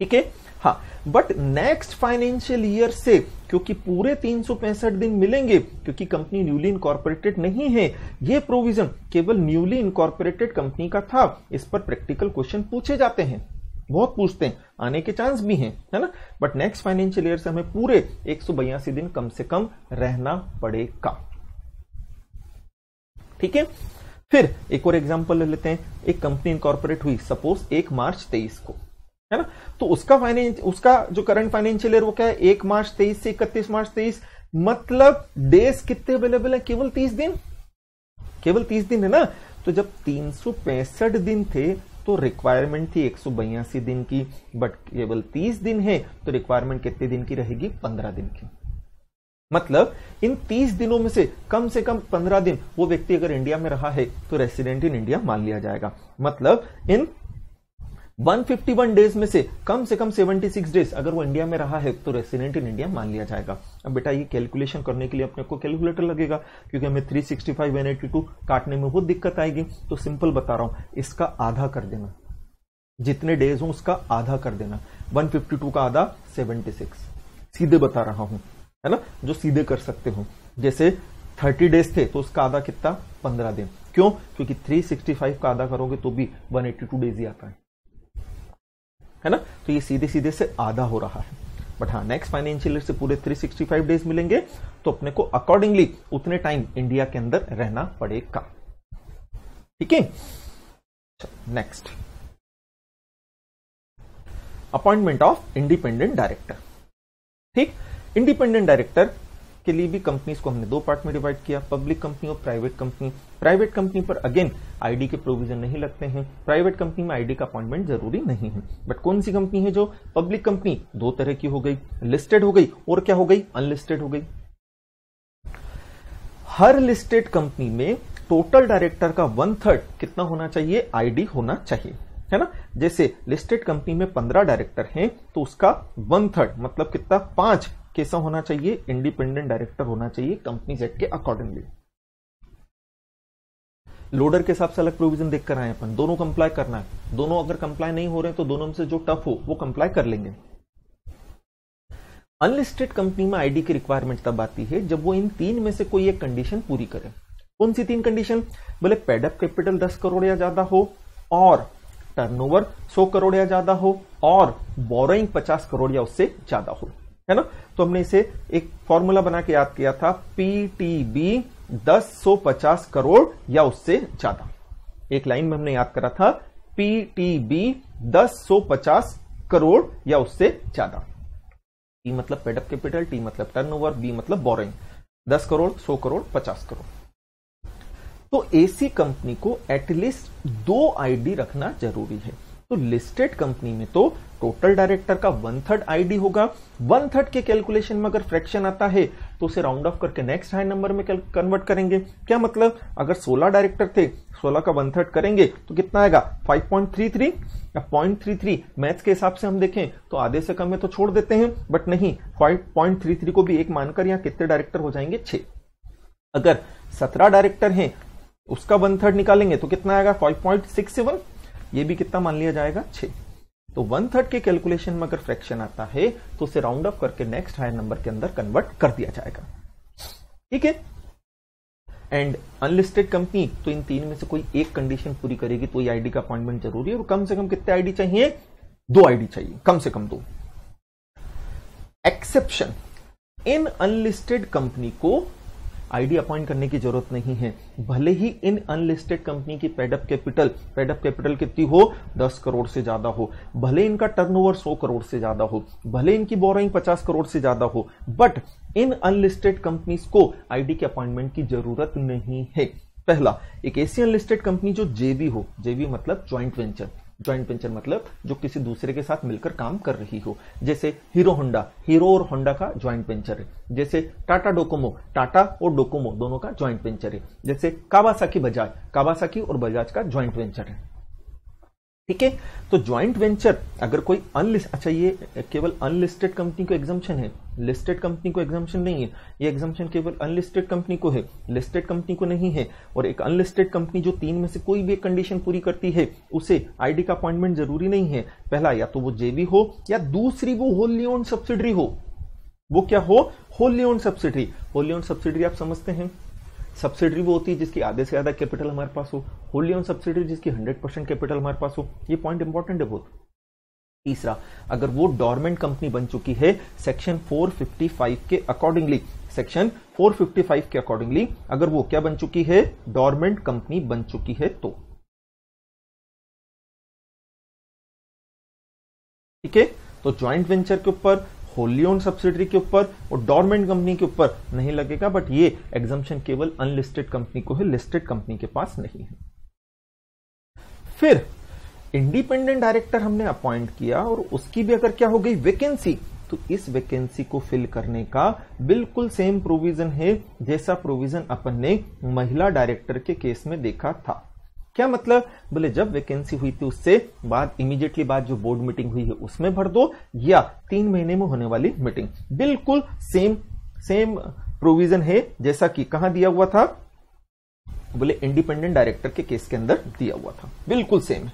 ठीक है। हाँ, बट नेक्स्ट फाइनेंशियल ईयर से क्योंकि पूरे 365 दिन मिलेंगे, क्योंकि कंपनी न्यूली इनकॉर्पोरेटेड नहीं है, ये प्रोविजन केवल न्यूली इनकॉर्पोरेटेड कंपनी का था। इस पर प्रैक्टिकल क्वेश्चन पूछे जाते हैं, बहुत पूछते हैं, आने के चांस भी हैं, है ना। बट नेक्स्ट फाइनेंशियल ईयर से हमें पूरे 182 दिन कम से कम रहना पड़ेगा, ठीक है। फिर एक और एग्जांपल ले लेते हैं। एक कंपनी इनकॉर्पोरेट हुई सपोज 1 मार्च 23 को, है ना। तो उसका जो करंट फाइनेंशियल ईयर वो क्या है, 1 मार्च 23 से 31 मार्च 23। मतलब डेज कितने अवेलेबल है, केवल 30 दिन, केवल 30 दिन, है ना। तो जब 365 दिन थे तो रिक्वायरमेंट थी 182 दिन की, बट केवल 30 दिन है, तो रिक्वायरमेंट कितने दिन की रहेगी, 15 दिन की। मतलब इन 30 दिनों में से कम 15 दिन वो व्यक्ति अगर इंडिया में रहा है तो रेसिडेंट इन इंडिया मान लिया जाएगा। मतलब इन 151 डेज में से कम 76 डेज अगर वो इंडिया में रहा है तो रेसिडेंट इन इंडिया मान लिया जाएगा। अब बेटा ये कैलकुलेशन करने के लिए अपने को कैलकुलेटर लगेगा, क्योंकि हमें 365 182 काटने में बहुत दिक्कत आएगी। तो सिंपल बता रहा हूं, इसका आधा कर देना, जितने डेज हो उसका आधा कर देना। 152 का आधा 76, सीधे बता रहा हूं, है ना, जो सीधे कर सकते हो। जैसे 30 डेज थे तो उसका आधा कितना, 15 दिन। क्यों, क्योंकि 365 का आधा करोगे तो भी 182 डेज ही आता है ना। तो ये सीधे सीधे से आधा हो रहा है। बट हाँ, नेक्स्ट फाइनेंशियल ईयर से पूरे 365 डेज मिलेंगे, तो अपने को अकॉर्डिंगली उतने टाइम इंडिया के अंदर रहना पड़ेगा, ठीक है। Next, appointment of independent director. ठीक, इंडिपेंडेंट डायरेक्टर के लिए भी कंपनीज को हमने 2 पार्ट में डिवाइड किया, पब्लिक कंपनी और प्राइवेट कंपनी। प्राइवेट कंपनी पर अगेन आईडी के प्रोविजन नहीं लगते हैं, प्राइवेट कंपनी में आईडी का अपॉइंटमेंट जरूरी नहीं है। बट कौन सी कंपनी है जो पब्लिक कंपनी, 2 तरह की हो गई, लिस्टेड हो गई और क्या हो गई, अनलिस्टेड हो गई। हर लिस्टेड कंपनी में टोटल डायरेक्टर का 1/3 कितना होना चाहिए, आईडी होना चाहिए, है ना। जैसे लिस्टेड कंपनी में 15 डायरेक्टर हैं तो उसका 1/3 मतलब कितना, 5 कैसा होना चाहिए, इंडिपेंडेंट डायरेक्टर होना चाहिए कंपनीज एक्ट के अकॉर्डिंगली। लोडर के हिसाब से अलग प्रोविजन देखकर आए अपन, दोनों कंप्लाई करना है। दोनों अगर कंप्लाई नहीं हो रहे तो दोनों में से जो टफ हो वो कंप्लाई कर लेंगे। अनलिस्टेड कंपनी में आईडी की रिक्वायरमेंट तब आती है जब वो इन 3 में से कोई एक कंडीशन पूरी करे। कौन सी 3 कंडीशन, बोले पेड अप कैपिटल 10 करोड़ या ज्यादा हो, और टर्नओवर 100 करोड़ या ज्यादा हो, और बोरोइंग 50 करोड़ या उससे ज्यादा हो, है ना। तो हमने इसे एक फॉर्मूला बना के याद किया था, पीटीबी 10-150 करोड़ या उससे ज्यादा। एक लाइन में हमने याद करा था, पीटीबी 10-150 करोड़ या उससे ज्यादा। P मतलब पेड अप कैपिटल, T मतलब टर्नओवर, B मतलब बोरोइंग। 10 करोड़, 100 करोड़, 50 करोड़। तो ऐसी कंपनी को एटलीस्ट 2 आईडी रखना जरूरी है। तो लिस्टेड कंपनी में तो टोटल डायरेक्टर का 1/3 आईडी होगा। 1/3 के कैलकुलेशन में अगर फ्रैक्शन आता है तो उसे राउंड ऑफ करके नेक्स्ट हाई नंबर में कन्वर्ट करेंगे। क्या मतलब, अगर 16 डायरेक्टर थे, 16 का 1/3 करेंगे तो कितना आएगा 5.33 या 0.33। मैथ्स के हिसाब से हम देखें तो आधे से कम है तो छोड़ देते हैं, बट नहीं, 5.33 को भी एक मानकर यहां कितने डायरेक्टर हो जाएंगे 6। अगर 17 डायरेक्टर हैं उसका 1/3 निकालेंगे तो कितना आएगा 5.67, ये भी कितना मान लिया जाएगा 6। तो 1/3 के कैलकुलेशन में अगर फ्रैक्शन आता है तो उसे राउंड अप करके नेक्स्ट हायर नंबर के अंदर कन्वर्ट कर दिया जाएगा। ठीक है। एंड अनलिस्टेड कंपनी तो इन 3 में से कोई एक कंडीशन पूरी करेगी तो ये आईडी का अपॉइंटमेंट जरूरी है। और कम से कम कितने आईडी चाहिए, 2 आईडी चाहिए, कम से कम 2। एक्सेप्शन, इन अनलिस्टेड कंपनी को आईडी अपॉइंट करने की जरूरत नहीं है, भले ही इन अनलिस्टेड कंपनी की पेड अप कैपिटल कितनी हो, 10 करोड़ से ज्यादा हो, भले इनका टर्नओवर 100 करोड़ से ज्यादा हो, भले इनकी बोरोइंग 50 करोड़ से ज्यादा हो, बट इन अनलिस्टेड कंपनीज को आईडी के अपॉइंटमेंट की जरूरत नहीं है। पहला, एक ऐसी अनलिस्टेड कंपनी जो जेवी हो, जेवी मतलब ज्वाइंट वेंचर, ज्वाइंट वेंचर मतलब जो किसी दूसरे के साथ मिलकर काम कर रही हो, जैसे हीरो होंडा, हीरो और होंडा का ज्वाइंट वेंचर है, जैसे टाटा डोकोमो, टाटा और डोकोमो दोनों का ज्वाइंट वेंचर है, जैसे कावासाकी बजाज, कावासाकी और बजाज का ज्वाइंट वेंचर है। ठीक है। तो ज्वाइंट वेंचर अगर कोई अच्छा, ये केवल अनलिस्टेड कंपनी को एग्जम्पशन है, लिस्टेड कंपनी को एग्जम्पशन नहीं है, ये एग्जम्पशन केवल अनलिस्टेड कंपनी को है, लिस्टेड कंपनी को नहीं है। और एक अनलिस्टेड कंपनी जो 3 में से कोई भी एक कंडीशन पूरी करती है उसे आईडी का अपॉइंटमेंट जरूरी नहीं है। पहला, या तो वो जेवी हो या दूसरी वो होली ओन्ड सब्सिडरी हो। वो क्या हो, wholly owned subsidiary. Wholly owned subsidiary आप समझते हैं, सब्सिडरी वो होती है जिसकी आधे से ज्यादा कैपिटल हमारे पास हो, होली ओन सब्सिडरी जिसकी 100% कैपिटल हमारे पास हो। ये पॉइंट इंपॉर्टेंट है बहुत। तीसरा, अगर वो डोरमेंट कंपनी बन चुकी है सेक्शन 455 के अकॉर्डिंगली, सेक्शन 455 के अकॉर्डिंगली अगर वो क्या बन चुकी है, डोरमेंट कंपनी बन चुकी है तो। ठीक है। तो ज्वाइंट वेंचर के ऊपर, होली ओन्ड सब्सिडरी के ऊपर और डोरमेंट कंपनी के ऊपर नहीं लगेगा, बट ये एग्जम्पशन केवल अनलिस्टेड कंपनी को है, लिस्टेड कंपनी के पास नहीं है। फिर इंडिपेंडेंट डायरेक्टर हमने अपॉइंट किया और उसकी भी अगर क्या हो गई वैकेंसी, तो इस वैकेंसी को फिल करने का बिल्कुल सेम प्रोविजन है जैसा प्रोविजन अपन ने महिला डायरेक्टर के केस में देखा था। क्या मतलब, बोले जब वैकेंसी हुई थी उससे बाद इमीडिएटली बाद जो बोर्ड मीटिंग हुई है उसमें भर दो, या 3 महीने में होने वाली मीटिंग, बिल्कुल सेम प्रोविजन है जैसा कि कहां दिया हुआ था, बोले इंडिपेंडेंट डायरेक्टर के केस के अंदर दिया हुआ था, बिल्कुल सेम।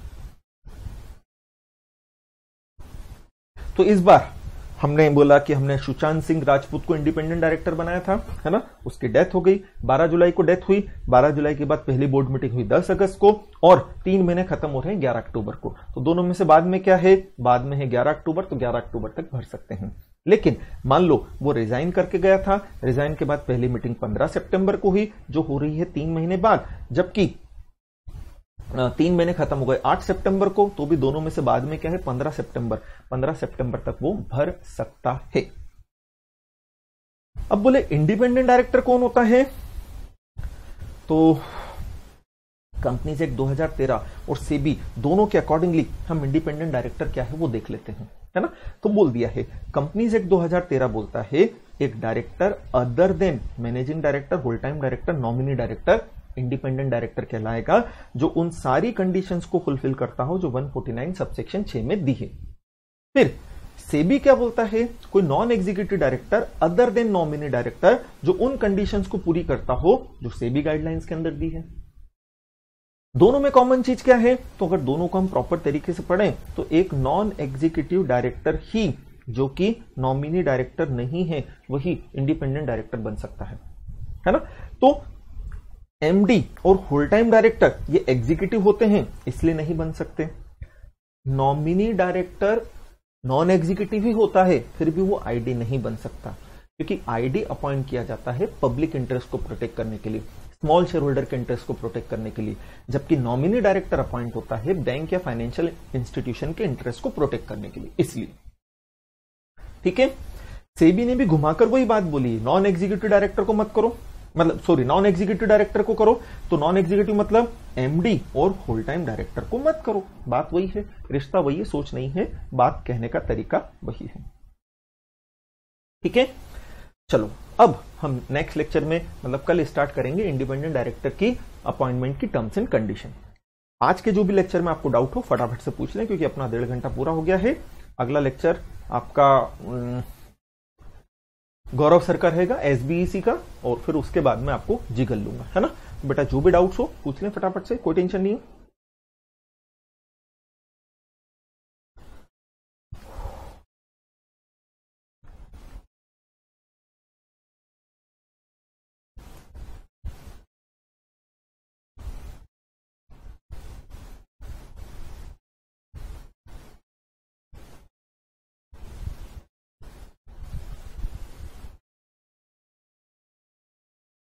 तो इस बार हमने बोला कि हमने सुशांत सिंह राजपूत को इंडिपेंडेंट डायरेक्टर बनाया था, है ना, उसकी डेथ हो गई, 12 जुलाई को डेथ हुई। 12 जुलाई के बाद पहली बोर्ड मीटिंग हुई 10 अगस्त को और 3 महीने खत्म हो रहे हैं 11 अक्टूबर को। तो दोनों में से बाद में क्या है, बाद में है 11 अक्टूबर, तो 11 अक्टूबर तक भर सकते हैं। लेकिन मान लो वो रिजाइन करके गया था, रिजाइन के बाद पहली मीटिंग 15 सितंबर को हुई, जो हो रही है 3 महीने बाद, जबकि 3 महीने खत्म हो गए 8 सितंबर को, तो भी दोनों में से बाद में क्या है 15 सितंबर तक वो भर सकता है। अब बोले इंडिपेंडेंट डायरेक्टर कौन होता है, तो कंपनीज एक्ट 2013 और सेबी दोनों के अकॉर्डिंगली हम इंडिपेंडेंट डायरेक्टर क्या है वो देख लेते हैं, है ना। तो बोल दिया है कंपनीज एक्ट 2013 बोलता है एक director other than managing director, whole time director, nominee director independent director कहलाएगा जो उन सारी कंडीशंस को फुलफिल करता हो जो 149 सबसेक्शन 6 में दी है। फिर सेबी क्या बोलता है, कोई non executive director other then nominee director जो उन कंडीशंस को पूरी करता हो जो सेबी गाइडलाइंस के अंदर दी है। दोनों में कॉमन चीज क्या है, तो अगर दोनों को हम प्रॉपर तरीके से पढ़ें तो एक नॉन एग्जीक्यूटिव डायरेक्टर ही जो कि नॉमिनी डायरेक्टर नहीं है वही इंडिपेंडेंट डायरेक्टर बन सकता है ना। तो एमडी और होल टाइम डायरेक्टर ये एग्जीक्यूटिव होते हैं इसलिए नहीं बन सकते। नॉमिनी डायरेक्टर नॉन एग्जीक्यूटिव ही होता है फिर भी वो आईडी नहीं बन सकता, क्योंकि आईडी अपॉइंट किया जाता है पब्लिक इंटरेस्ट को प्रोटेक्ट करने के लिए, स्मॉल शेयर होल्डर के इंटरेस्ट को प्रोटेक्ट करने के लिए, जबकि नॉमिनी डायरेक्टर अपॉइंट होता है बैंक या फाइनेंशियल इंस्टीट्यूशन के इंटरेस्ट को प्रोटेक्ट करने के लिए, इसलिए। ठीक है। सेबी ने भी घुमाकर वही बात बोली, नॉन एग्जीक्यूटिव डायरेक्टर को मत करो, मतलब सॉरी नॉन एग्जीक्यूटिव डायरेक्टर को करो, तो नॉन एग्जीक्यूटिव मतलब एमडी और फुल टाइम डायरेक्टर को मत करो। बात वही है, रिश्ता वही है, सोच नहीं है, बात कहने का तरीका वही है। ठीक है, चलो अब हम नेक्स्ट लेक्चर में मतलब कल स्टार्ट करेंगे इंडिपेंडेंट डायरेक्टर की अपॉइंटमेंट की टर्म्स एंड कंडीशन। आज के जो भी लेक्चर में आपको डाउट हो फटाफट से पूछ लें, क्योंकि अपना 1.5 घंटा पूरा हो गया है। अगला लेक्चर आपका गौरव सर का रहेगा एसबीईसी का, और फिर उसके बाद में आपको जिगल लूंगा, है ना। तो बेटा जो भी डाउट्स हो पूछ लें फटाफट से, कोई टेंशन नहीं है।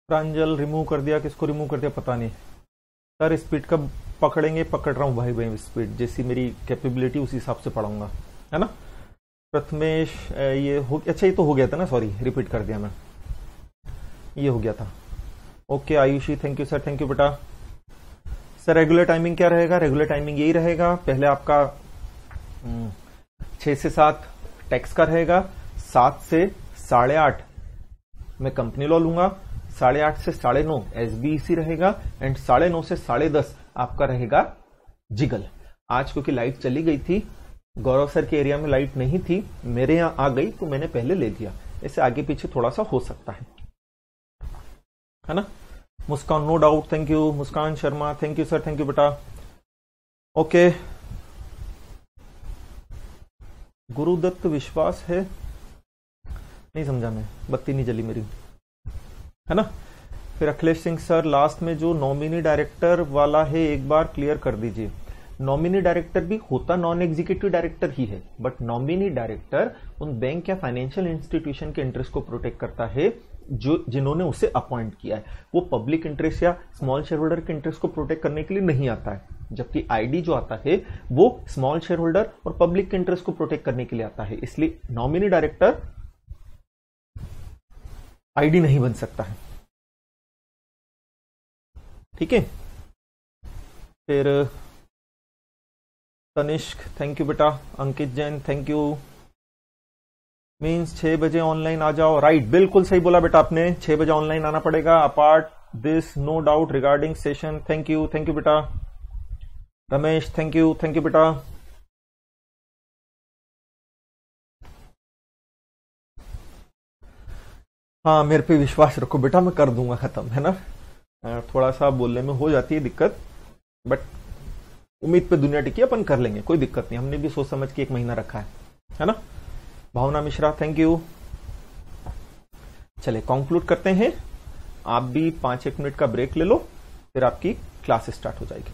प्रांजल रिमूव कर दिया, किसको रिमूव कर दिया पता नहीं सर। स्पीड कब पकड़ेंगे? पकड़ रहा हूं भाई भाई, स्पीड जैसी मेरी कैपेबिलिटी उसी हिसाब से पढ़ाऊंगा, है ना। प्रथमेश ये हो, अच्छा ये तो हो गया था ना, सॉरी रिपीट कर दिया मैं, ये हो गया था। Okay Ayushi thank you sir, thank you बेटा। सर रेगुलर टाइमिंग क्या रहेगा? रेगुलर टाइमिंग यही रहेगा, पहले आपका 6 से 7 टैक्स का रहेगा, 7 से 8:30 मैं कंपनी लॉ लूंगा, 8:30 से 9:30 एसबीईसी रहेगा, एंड 9:30 से 10:30 आपका रहेगा जिगल। आज क्योंकि लाइट चली गई थी, गौरव सर के एरिया में लाइट नहीं थी, मेरे यहां आ गई तो मैंने पहले ले लिया, ऐसे आगे पीछे थोड़ा सा हो सकता है ना। Muskan no doubt, thank you Muskan Sharma, thank you sir, thank you बेटा। ओके गुरुदत्त विश्वास है, नहीं समझा मैं, बत्ती नहीं जली मेरी, है ना। फिर अखिलेश सिंह सर लास्ट में जो नॉमिनी डायरेक्टर वाला है एक बार क्लियर कर दीजिए। नॉमिनी डायरेक्टर भी होता नॉन एग्जीक्यूटिव डायरेक्टर ही है, बट नॉमिनी डायरेक्टर उन बैंक या फाइनेंशियल इंस्टीट्यूशन के इंटरेस्ट को प्रोटेक्ट करता है जो जिन्होंने उसे अपॉइंट किया है। वो पब्लिक इंटरेस्ट या स्मॉल शेयर होल्डर के इंटरेस्ट को प्रोटेक्ट करने के लिए नहीं आता है, जबकि आईडी जो आता है वो स्मॉल शेयर होल्डर और पब्लिक के इंटरेस्ट को प्रोटेक्ट करने के लिए आता है। इसलिए नॉमिनी डायरेक्टर आईडी नहीं बन सकता है, ठीक है। फिर तनिष्क थैंक यू बेटा, अंकित जैन थैंक यू। मीन्स 6 बजे ऑनलाइन आ जाओ, राइट बिल्कुल सही बोला बेटा आपने, 6 बजे ऑनलाइन आना पड़ेगा। Apart this no doubt regarding session, thank you बेटा। रमेश थैंक यू बेटा। हाँ मेरे पे विश्वास रखो बेटा, मैं कर दूंगा खत्म, है ना। थोड़ा सा बोलने में हो जाती है दिक्कत, बट उम्मीद पे दुनिया टिकी, अपन कर लेंगे, कोई दिक्कत नहीं। हमने भी सोच समझ के 1 महीना रखा है ना। भावना मिश्रा थैंक यू। चले कंक्लूड करते हैं, आप भी 5-1 मिनट का ब्रेक ले लो, फिर आपकी क्लास स्टार्ट हो जाएगी।